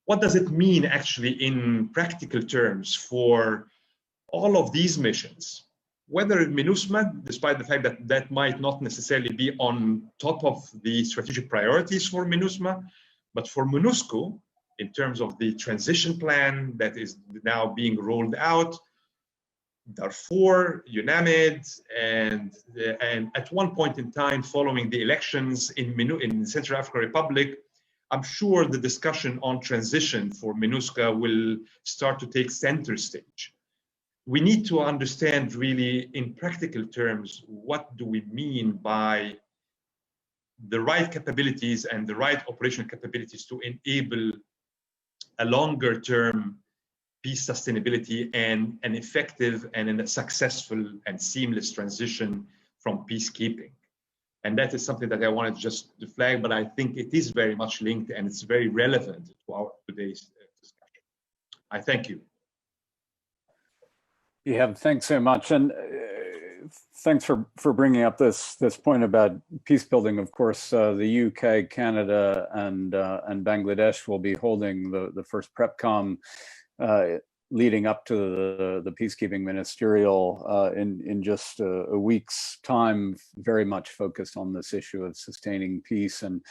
what does it mean actually in practical terms for all of these missions? Whether MINUSMA, despite the fact that that might not necessarily be on top of the strategic priorities for MINUSMA, but for MONUSCO, in terms of the transition plan that is now being rolled out, Darfur, UNAMID, and at one point in time following the elections in Central African Republic, I'm sure the discussion on transition for MINUSCA will start to take center stage. We need to understand really in practical terms, what do we mean by the right capabilities and the right operational capabilities to enable a longer term peace sustainability and an effective and a successful and seamless transition from peacekeeping. And that is something that I wanted just to flag, but I think it is very much linked and it's very relevant to our today's discussion. I thank you. Yeah, thanks so much. And thanks for bringing up this point about peace building. Of course, the UK, Canada, and Bangladesh will be holding the first PrepCom leading up to the peacekeeping ministerial in just a week's time, very much focused on this issue of sustaining peace and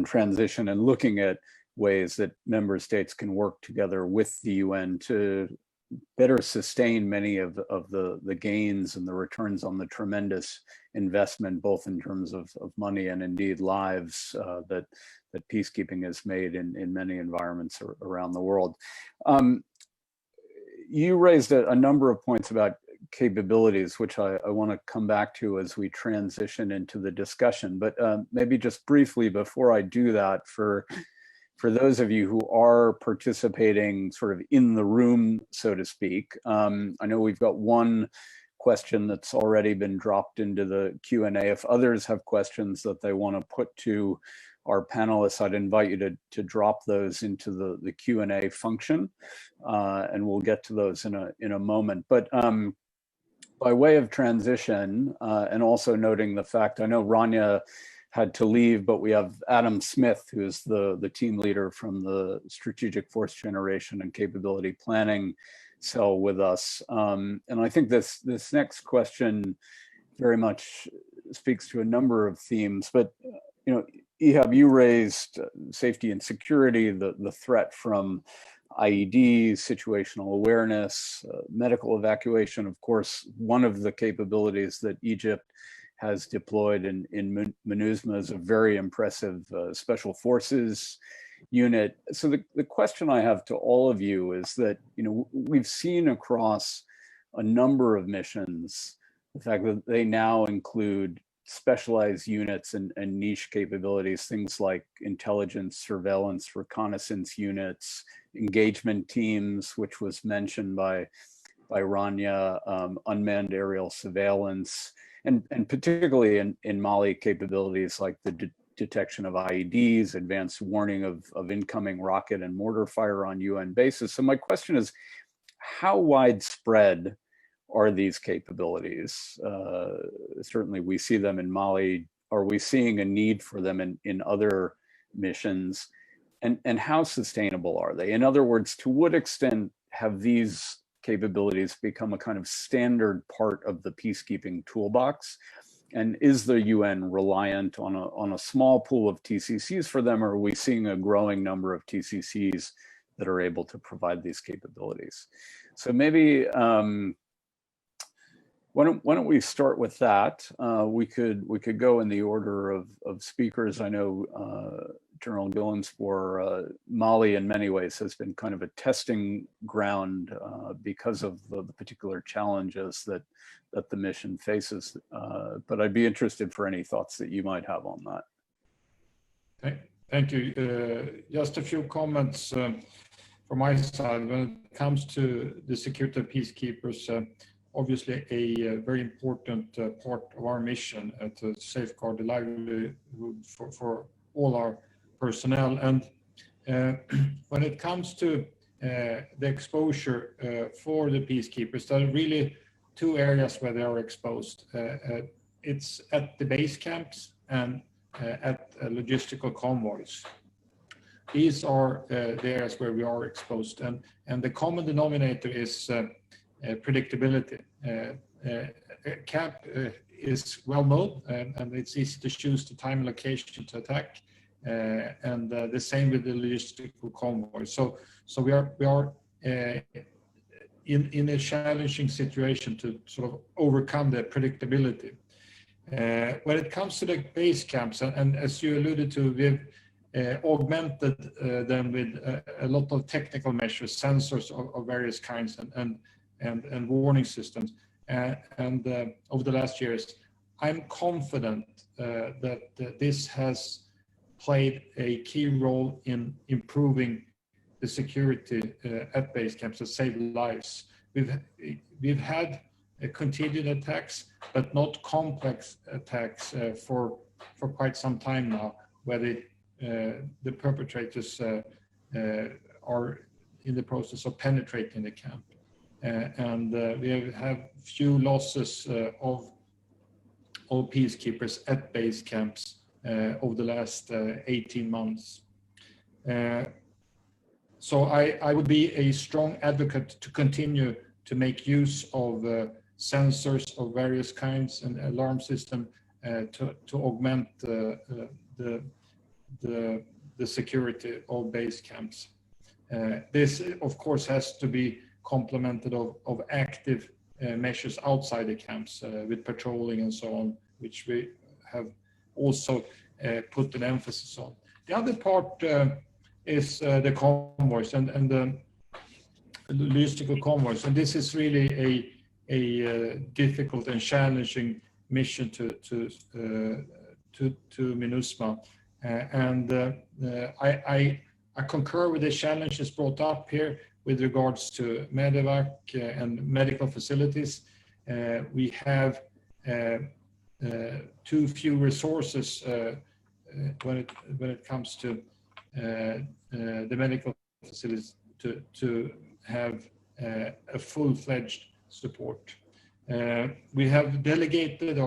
transition, and looking at ways that member states can work together with the UN to better sustain many of the gains and the returns on the tremendous investment, both in terms of money and indeed lives, that peacekeeping has made in many environments around the world. You raised a number of points about capabilities, which I want to come back to as we transition into the discussion. But maybe just briefly before I do that, for those of you who are participating sort of in the room, so to speak, I know we've got one question that's already been dropped into the Q&A. If others have questions that they want to put to our panelists, I'd invite you to drop those into the Q&A function, and we'll get to those in a moment. But by way of transition, and also noting the fact, I know Rania had to leave, but we have Adam Smith, who's the team leader from the Strategic Force Generation and Capability Planning cell with us. And I think this next question very much speaks to a number of themes, but Ihab, you raised safety and security, the threat from IEDs, situational awareness, medical evacuation. Of course, one of the capabilities that Egypt has deployed in MINUSMA is a very impressive special forces unit. So the question I have to all of you is that, we've seen across a number of missions the fact that they now include specialized units and niche capabilities, things like intelligence, surveillance, reconnaissance units, engagement teams, which was mentioned by Rania, unmanned aerial surveillance, and particularly in Mali, capabilities like the detection of IEDs, advanced warning of incoming rocket and mortar fire on UN bases. So my question is, how widespread are these capabilities? Certainly we see them in Mali. Are we seeing a need for them in other missions? And how sustainable are they? In other words, to what extent have these capabilities become a kind of standard part of the peacekeeping toolbox? And is the UN reliant on a small pool of TCCs for them, or are we seeing a growing number of TCCs that are able to provide these capabilities? So maybe why don't we start with that? We could go in the order of speakers. I know General Gillens for Mali in many ways has been kind of a testing ground because of the particular challenges that the mission faces. But I'd be interested for any thoughts that you might have on that. Thank you. Just a few comments from my side. When it comes to the security of peacekeepers, obviously a very important part of our mission to safeguard the livelihood for all our personnel. And when it comes to the exposure for the peacekeepers, there are really two areas where they are exposed. It's at the base camps and at logistical convoys. These are the areas where we are exposed, and the common denominator is predictability. Camp is well known, and it's easy to choose the time and location to attack, and the same with the logistical convoy. So we are in a challenging situation to sort of overcome the predictability. When it comes to the base camps, and as you alluded to, we've augmented them with a lot of technical measures, sensors of various kinds, and warning systems. And over the last years, I'm confident that this has played a key role in improving the security at base camps to save lives. We've had continued attacks, but not complex attacks for quite some time now, where the perpetrators are in the process of penetrating the camp. And we have few losses of peacekeepers at base camps over the last 18 months. So I would be a strong advocate to continue to make use of sensors of various kinds and alarm system to augment the security of base camps. This, of course, has to be complemented of active measures outside the camps with patrolling and so on, which we have also put an emphasis on. The other part is the convoys and the logistical convoys, and this is really a difficult and challenging mission to MINUSMA, and I concur with the challenges brought up here with regards to medevac and medical facilities. We have too few resources when it comes to the medical facilities to have a full-fledged support. We have delegated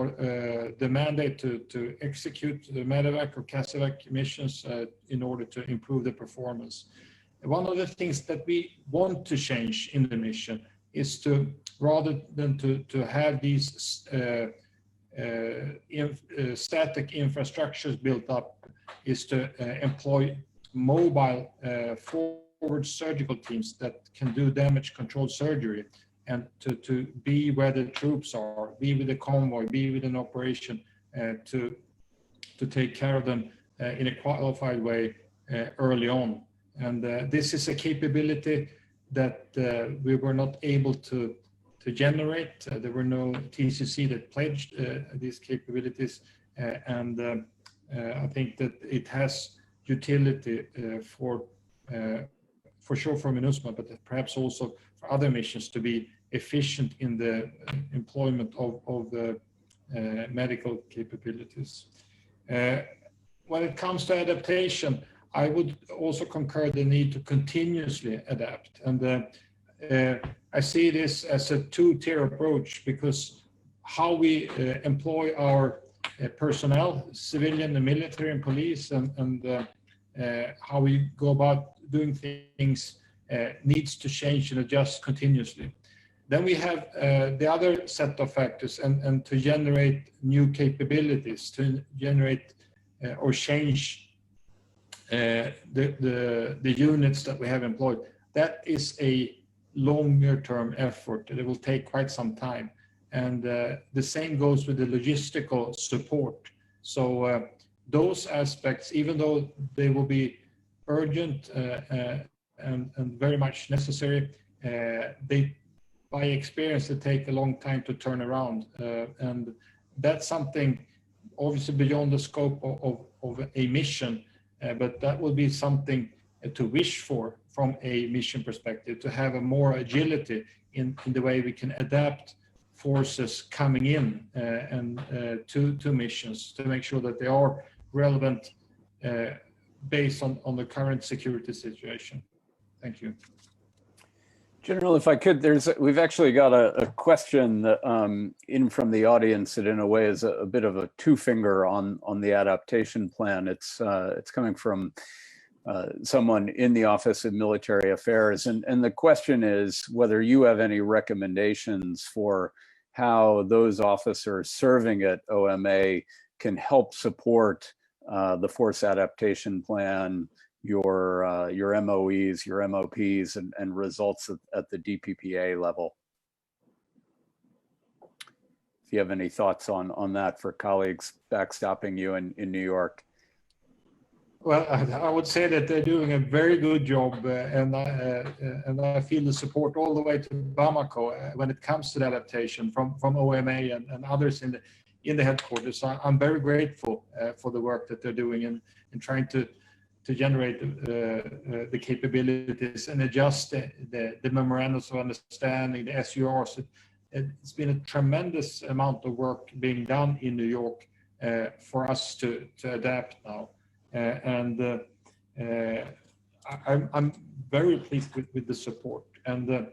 the mandate to execute the medevac or CASEVAC missions in order to improve the performance. One of the things that we want to change in the mission is to, rather than to have these static infrastructures built up, is to employ mobile forward surgical teams that can do damage control surgery, and to be where the troops are, be with the convoy, be with an operation, to take care of them in a qualified way early on. And this is a capability that we were not able to generate. There were no TCC that pledged these capabilities, and I think that it has utility for sure for MINUSMA, but perhaps also for other missions to be efficient in the employment of the medical capabilities. When it comes to adaptation, I would also concur the need to continuously adapt. And I see this as a two-tier approach, because how we employ our personnel, civilian and military and police, and how we go about doing things needs to change and adjust continuously. Then we have the other set of factors, and to generate new capabilities, to generate or change the units that we have employed. That is a longer term effort. It will take quite some time. And the same goes with the logistical support. So those aspects, even though they will be urgent and very much necessary, they, by experience, they take a long time to turn around. And that's something obviously beyond the scope of a mission, but that will be something to wish for from a mission perspective, to have a more agility in the way we can adapt forces coming in and to missions, to make sure that they are relevant based on the current security situation. Thank you. General, if I could, we've actually got a question in from the audience that in a way is a bit of a two-finger on the adaptation plan. It's coming from someone in the Office of Military Affairs, and the question is whether you have any recommendations for how those officers serving at OMA can help support the force adaptation plan, your MOEs, your MOPs, and results at the DPPA level. If you have any thoughts on that for colleagues backstopping you in New York. Well, I would say that they're doing a very good job, and I feel the support all the way to Bamako when it comes to the adaptation from OMA and others in the headquarters. So I'm very grateful for the work that they're doing in trying to generate the capabilities and adjust the memorandums of understanding, the SURs. It's been a tremendous amount of work being done in New York for us to adapt now. I'm very pleased with the support. And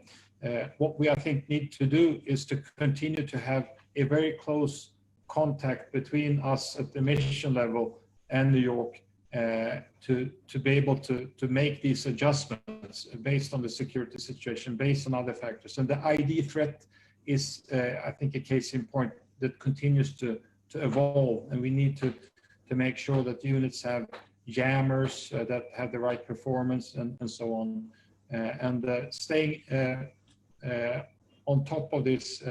what we, I think, need to do is to continue to have a very close contact between us at the mission level and New York to be able to make these adjustments based on the security situation, based on other factors. And the ID threat is, I think, a case in point that continues to evolve, and we need to make sure that units have jammers that have the right performance and so on. Staying on top of this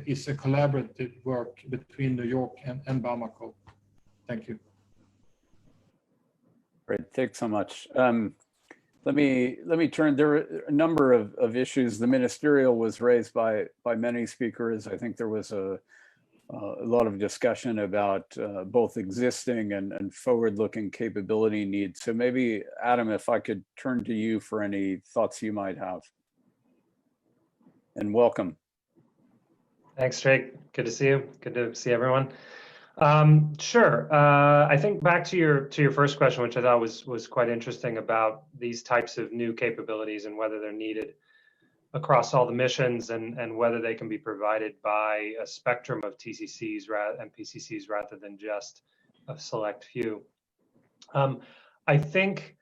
is a collaborative work between New York and Bamako. Thank you. Great, thanks so much. Let me turn. There were a number of issues. The ministerial was raised by many speakers. I think there was a lot of discussion about both existing and forward-looking capability needs. So maybe, Adam, if I could turn to you for any thoughts you might have. And welcome. Thanks, Jake. Good to see you. Good to see everyone. Sure. I think back to your first question, which I thought was quite interesting, about these types of new capabilities and whether they're needed across all the missions and whether they can be provided by a spectrum of TCCs and PCCs rather than just a select few. I think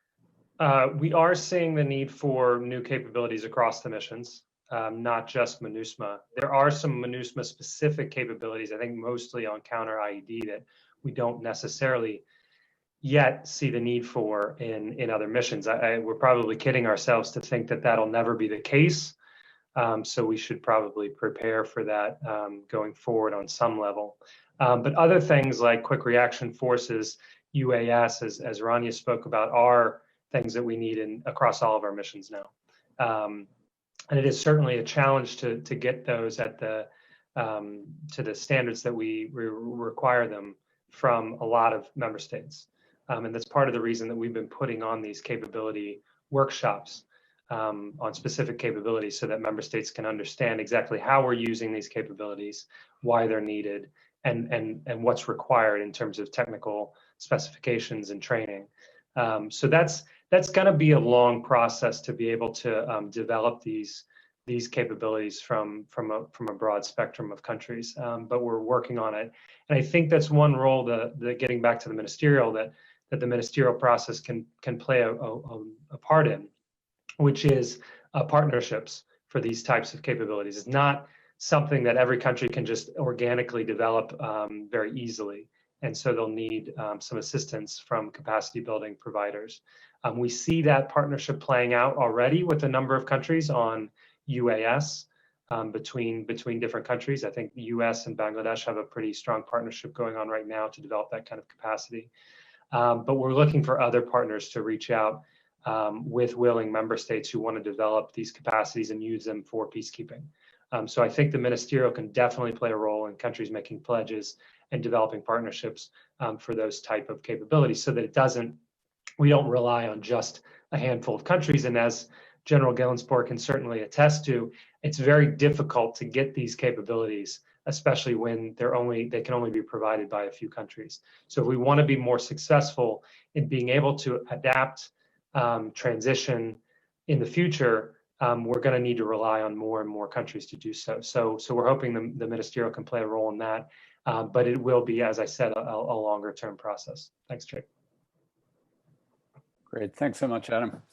we are seeing the need for new capabilities across the missions. Not just MINUSMA. There are some MINUSMA specific capabilities, I think mostly on counter IED, that we don't necessarily yet see the need for in other missions. We're probably kidding ourselves to think that that'll never be the case. So we should probably prepare for that going forward on some level. But other things like quick reaction forces, UAS, as Rania spoke about, are things that we need across all of our missions now. And it is certainly a challenge to get those at to the standards that we require them from a lot of member states. And that's part of the reason that we've been putting on these capability workshops on specific capabilities so that member states can understand exactly how we're using these capabilities, why they're needed, and what's required in terms of technical specifications and training. So that's going to be a long process to be able to develop these capabilities from a broad spectrum of countries, but we're working on it. And I think that's one role that getting back to the ministerial that the ministerial process can play a part in, which is partnerships for these types of capabilities. It's not something that every country can just organically develop very easily. And so they'll need some assistance from capacity building providers. We see that partnership playing out already with a number of countries on UAS between different countries. I think the US and Bangladesh have a pretty strong partnership going on right now to develop that kind of capacity. But we're looking for other partners to reach out with willing member states who want to develop these capacities and use them for peacekeeping. So I think the ministerial can definitely play a role in countries making pledges and developing partnerships for those type of capabilities, so that we don't rely on just a handful of countries. And as General Gillenspoor can certainly attest to, it's very difficult to get these capabilities, especially when they can only be provided by a few countries. So if we want to be more successful in being able to adapt, transition in the future, we're going to need to rely on more and more countries to do so. So we're hoping the ministerial can play a role in that, but it will be, as I said, a longer term process. Thanks, Jake. Great, thanks so much, Adam.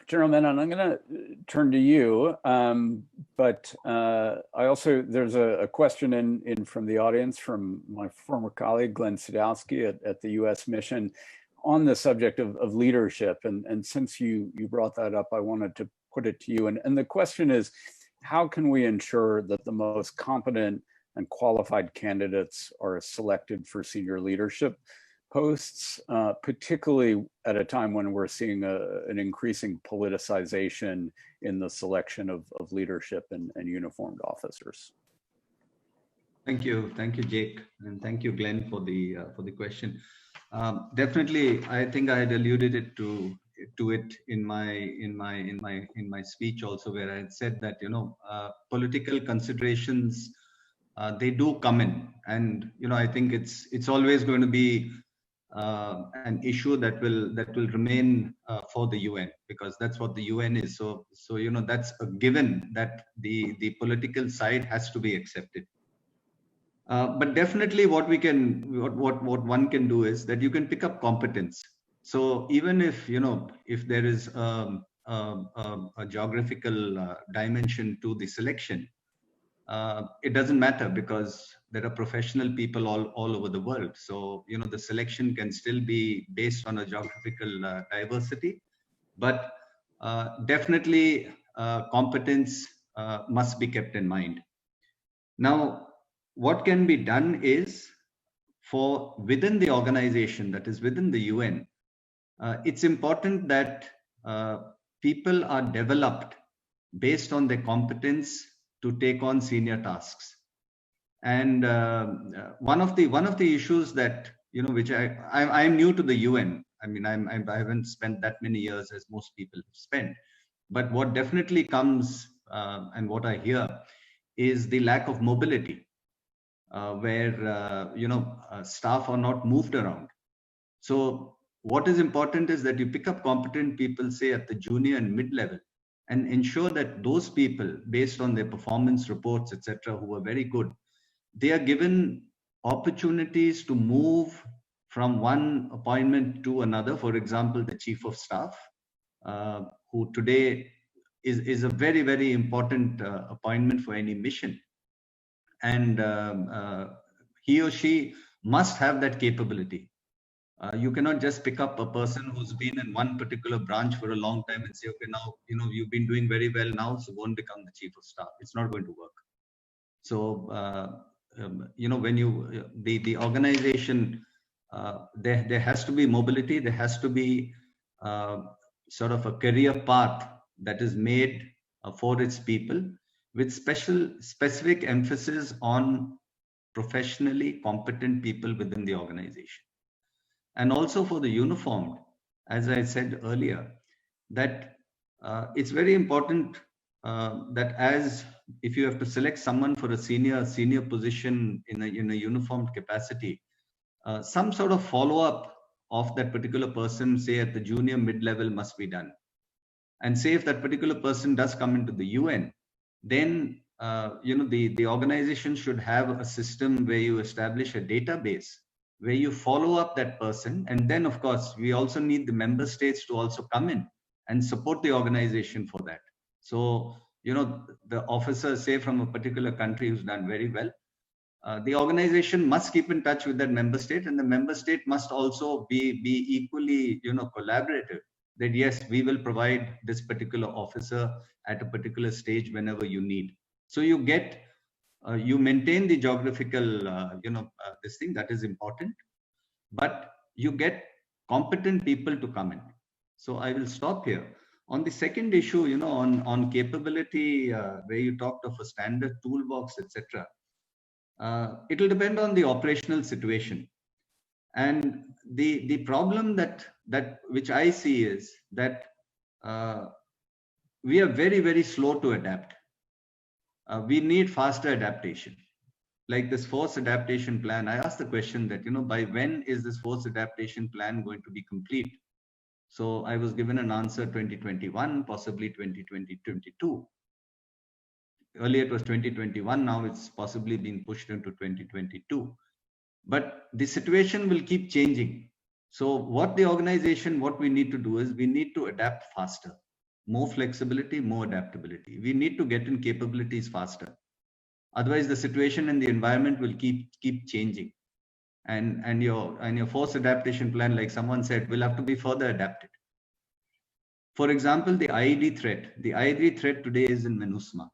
General Menon, I'm going to turn to you, but there's a question in from the audience from my former colleague, Glenn Sadowski at the US mission on the subject of leadership. And since you brought that up, I wanted to put it to you. And the question is, how can we ensure that the most competent and qualified candidates are selected for senior leadership posts, particularly at a time when we're seeing an increasing politicization in the selection of leadership and uniformed officers? Thank you, Jake, and thank you, Glenn, for the question. Definitely, I think I had alluded to it in my speech also, where I had said that political considerations they do come in, and I think it's always going to be an issue that will remain for the UN, because that's what the UN is. So that's a given that the political side has to be accepted. But definitely what one can do is that you can pick up competence. So even if if there is a geographical dimension to the selection, it doesn't matter, because there are professional people all over the world. So the selection can still be based on a geographical diversity, but definitely competence must be kept in mind. Now, what can be done is, for within the organization, that is within the UN, it's important that people are developed based on their competence to take on senior tasks. And one of the issues that which I'm new to the UN. I mean, I haven't spent that many years as most people have spent. But what definitely comes and what I hear is the lack of mobility, where staff are not moved around. So what is important is that you pick up competent people, say at the junior and mid-level, and ensure that those people, based on their performance reports, etc., who are very good, they are given opportunities to move from one appointment to another. For example, the chief of staff, who today is a very, very important appointment for any mission. And he or she must have that capability. You cannot just pick up a person who's been in one particular branch for a long time and say, okay, now you've been doing very well now, so go and become the chief of staff. It's not going to work. So when you the organization, there has to be mobility. There has to be sort of a career path that is made for its people, with specific emphasis on professionally competent people within the organization. And also for the uniformed, as I said earlier, that it's very important that as if you have to select someone for a senior position in a uniformed capacity, some sort of follow-up of that particular person, say at the junior mid-level, must be done. And say if that particular person does come into the UN, then the organization should have a system where you establish a database where you follow up that person. And then, of course, we also need the member states to also come in and support the organization for that. So, the officer, say from a particular country who's done very well, the organization must keep in touch with that member state, and the member state must also be equally, collaborative. That yes, we will provide this particular officer at a particular stage whenever you need. So you get you maintain the geographical, this thing that is important, but you get competent people to come in. So I will stop here. On the second issue, on capability, where you talked of a standard toolbox, etc. It will depend on the operational situation. And the problem that which I see is that we are very, very slow to adapt. We need faster adaptation. Like this force adaptation plan, I asked the question that, by when is this force adaptation plan going to be complete? So I was given an answer 2021, possibly 2022. Earlier it was 2021, now it's possibly been pushed into 2022. But the situation will keep changing. So what we need to do is we need to adapt faster. More flexibility, more adaptability. We need to get in capabilities faster. Otherwise, the situation and the environment will keep changing. And your force adaptation plan, like someone said, will have to be further adapted. For example, the IED threat. The IED threat today is in MINUSMA.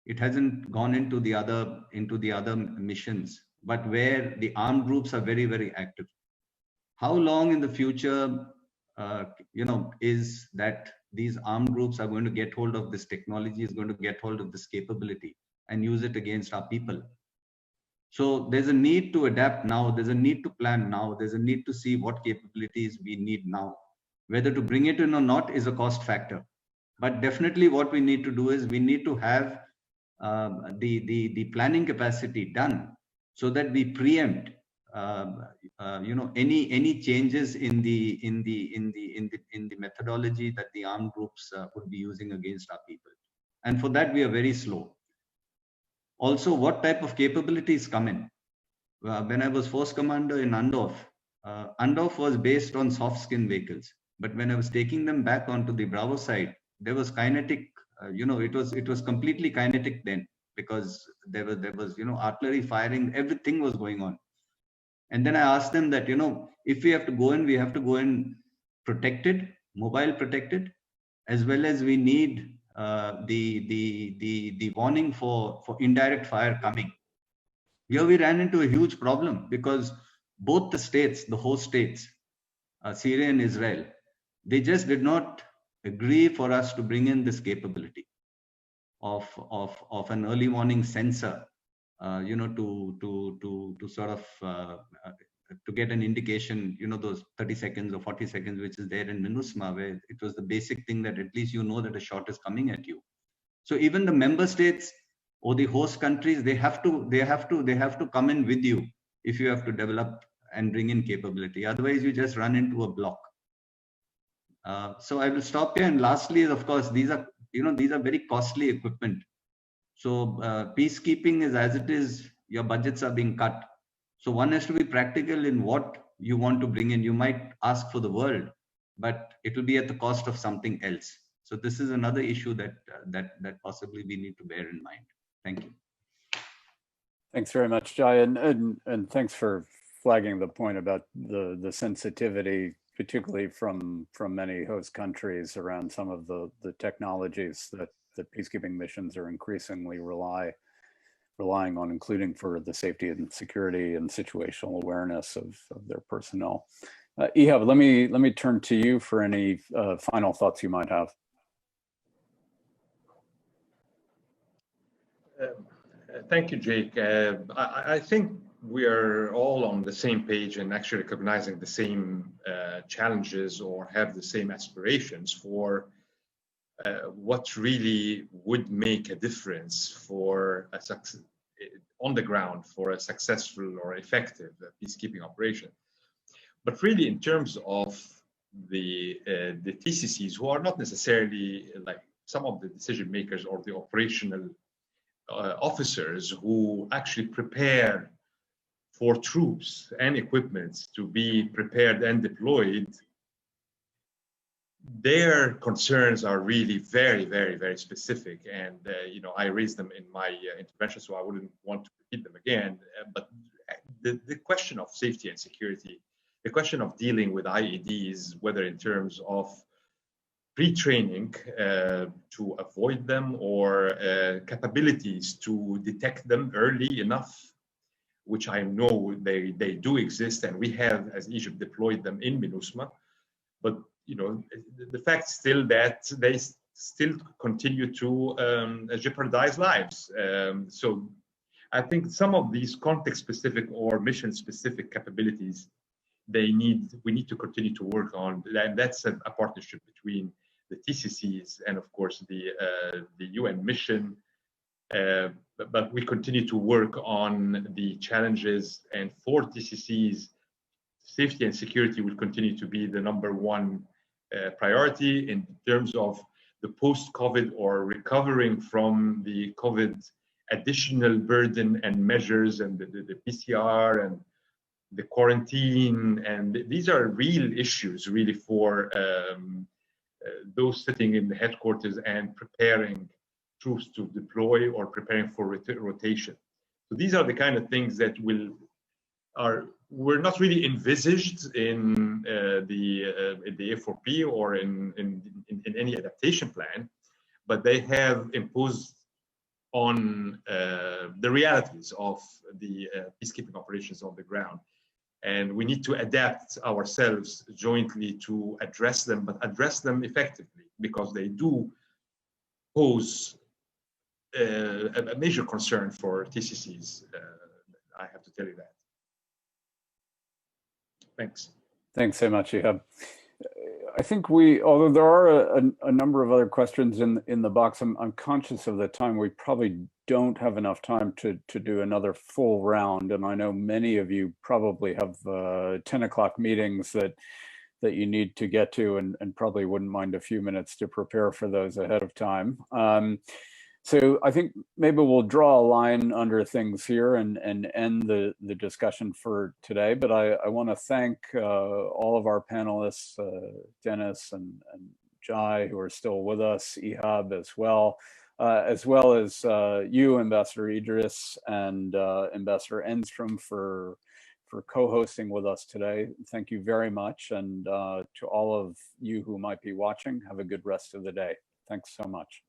It hasn't gone into the other missions, but where the armed groups are very, very active. How long in the future, is that these armed groups are going to get hold of this technology, is going to get hold of this capability and use it against our people? So there's a need to adapt now. There's a need to plan now. There's a need to see what capabilities we need now. Whether to bring it in or not is a cost factor. But definitely what we need to do is we need to have the planning capacity done so that we preempt any changes in the methodology that the armed groups would be using against our people. And for that we are very slow. Also, what type of capabilities come in? When I was force commander in Andorf, Andorf was based on soft skin vehicles, but when I was taking them back onto the Bravo side, there was kinetic. It was completely kinetic then, because there was artillery firing, everything was going on. And then I asked them that if we have to go in protected, mobile protected, as well as we need the warning for indirect fire coming. Here we ran into a huge problem because both the states, the host states, Syria and Israel, they just did not agree for us to bring in this capability of an early warning sensor, to sort of to get an indication, those 30 seconds or 40 seconds, which is there in MINUSMA, where it was the basic thing that at least that a shot is coming at you. So even the member states or the host countries, they have to come in with you if you have to develop and bring in capability. Otherwise, you just run into a block. So I will stop here. And lastly, of course, these are very costly equipment. So peacekeeping is as it is, your budgets are being cut. So one has to be practical in what you want to bring in. You might ask for the world, but it will be at the cost of something else. So this is another issue that possibly we need to bear in mind. Thank you. Thanks very much, Jai, and thanks for flagging the point about the sensitivity, particularly from many host countries around some of the technologies that peacekeeping missions are increasingly relying on, including for the safety and security and situational awareness of their personnel. Ihab, let me turn to you for any final thoughts you might have. Thank you, Jake. I think we are all on the same page and actually recognizing the same challenges or have the same aspirations for what really would make a difference for on the ground for a successful or effective peacekeeping operation. But really, in terms of the TCCs, who are not necessarily like some of the decision makers or the operational officers who actually prepare for troops and equipment to be prepared and deployed, their concerns are really very, very, very specific. And, I raised them in my intervention, so I wouldn't want to repeat them again. But the question of safety and security, the question of dealing with IEDs, whether in terms of pre-training to avoid them or capabilities to detect them early enough, which I know they do exist, and we have, as Egypt, deployed them in MINUSMA. But the fact still that they still continue to jeopardize lives. So I think some of these context-specific or mission-specific capabilities we need to continue to work on, and that's a partnership between the TCCs and, of course, the UN mission. But we continue to work on the challenges, and for TCCs, safety and security will continue to be the #1 priority in terms of the post-COVID or recovering from the COVID additional burden and measures and the PCR and the quarantine. And these are real issues really for those sitting in the headquarters and preparing troops to deploy or preparing for rotation. So these are the kind of things that were not really envisaged in the A4P or in any adaptation plan, but they have imposed on the realities of the peacekeeping operations on the ground. And we need to adapt ourselves jointly to address them, but address them effectively, because they do pose a major concern for TCCs. I have to tell you that. Thanks. Thanks so much, Ihab. I think although there are a number of other questions in the box, I'm conscious of the time. We probably don't have enough time to do another full round. And I know many of you probably have 10 o'clock meetings that you need to get to and probably wouldn't mind a few minutes to prepare for those ahead of time. So I think maybe we'll draw a line under things here and end the discussion for today. But I want to thank all of our panelists, Dennis and Jai, who are still with us, Ihab as well as you, Ambassador Idris, and Ambassador Enstrom for co-hosting with us today. Thank you very much. And to all of you who might be watching, have a good rest of the day. Thanks so much.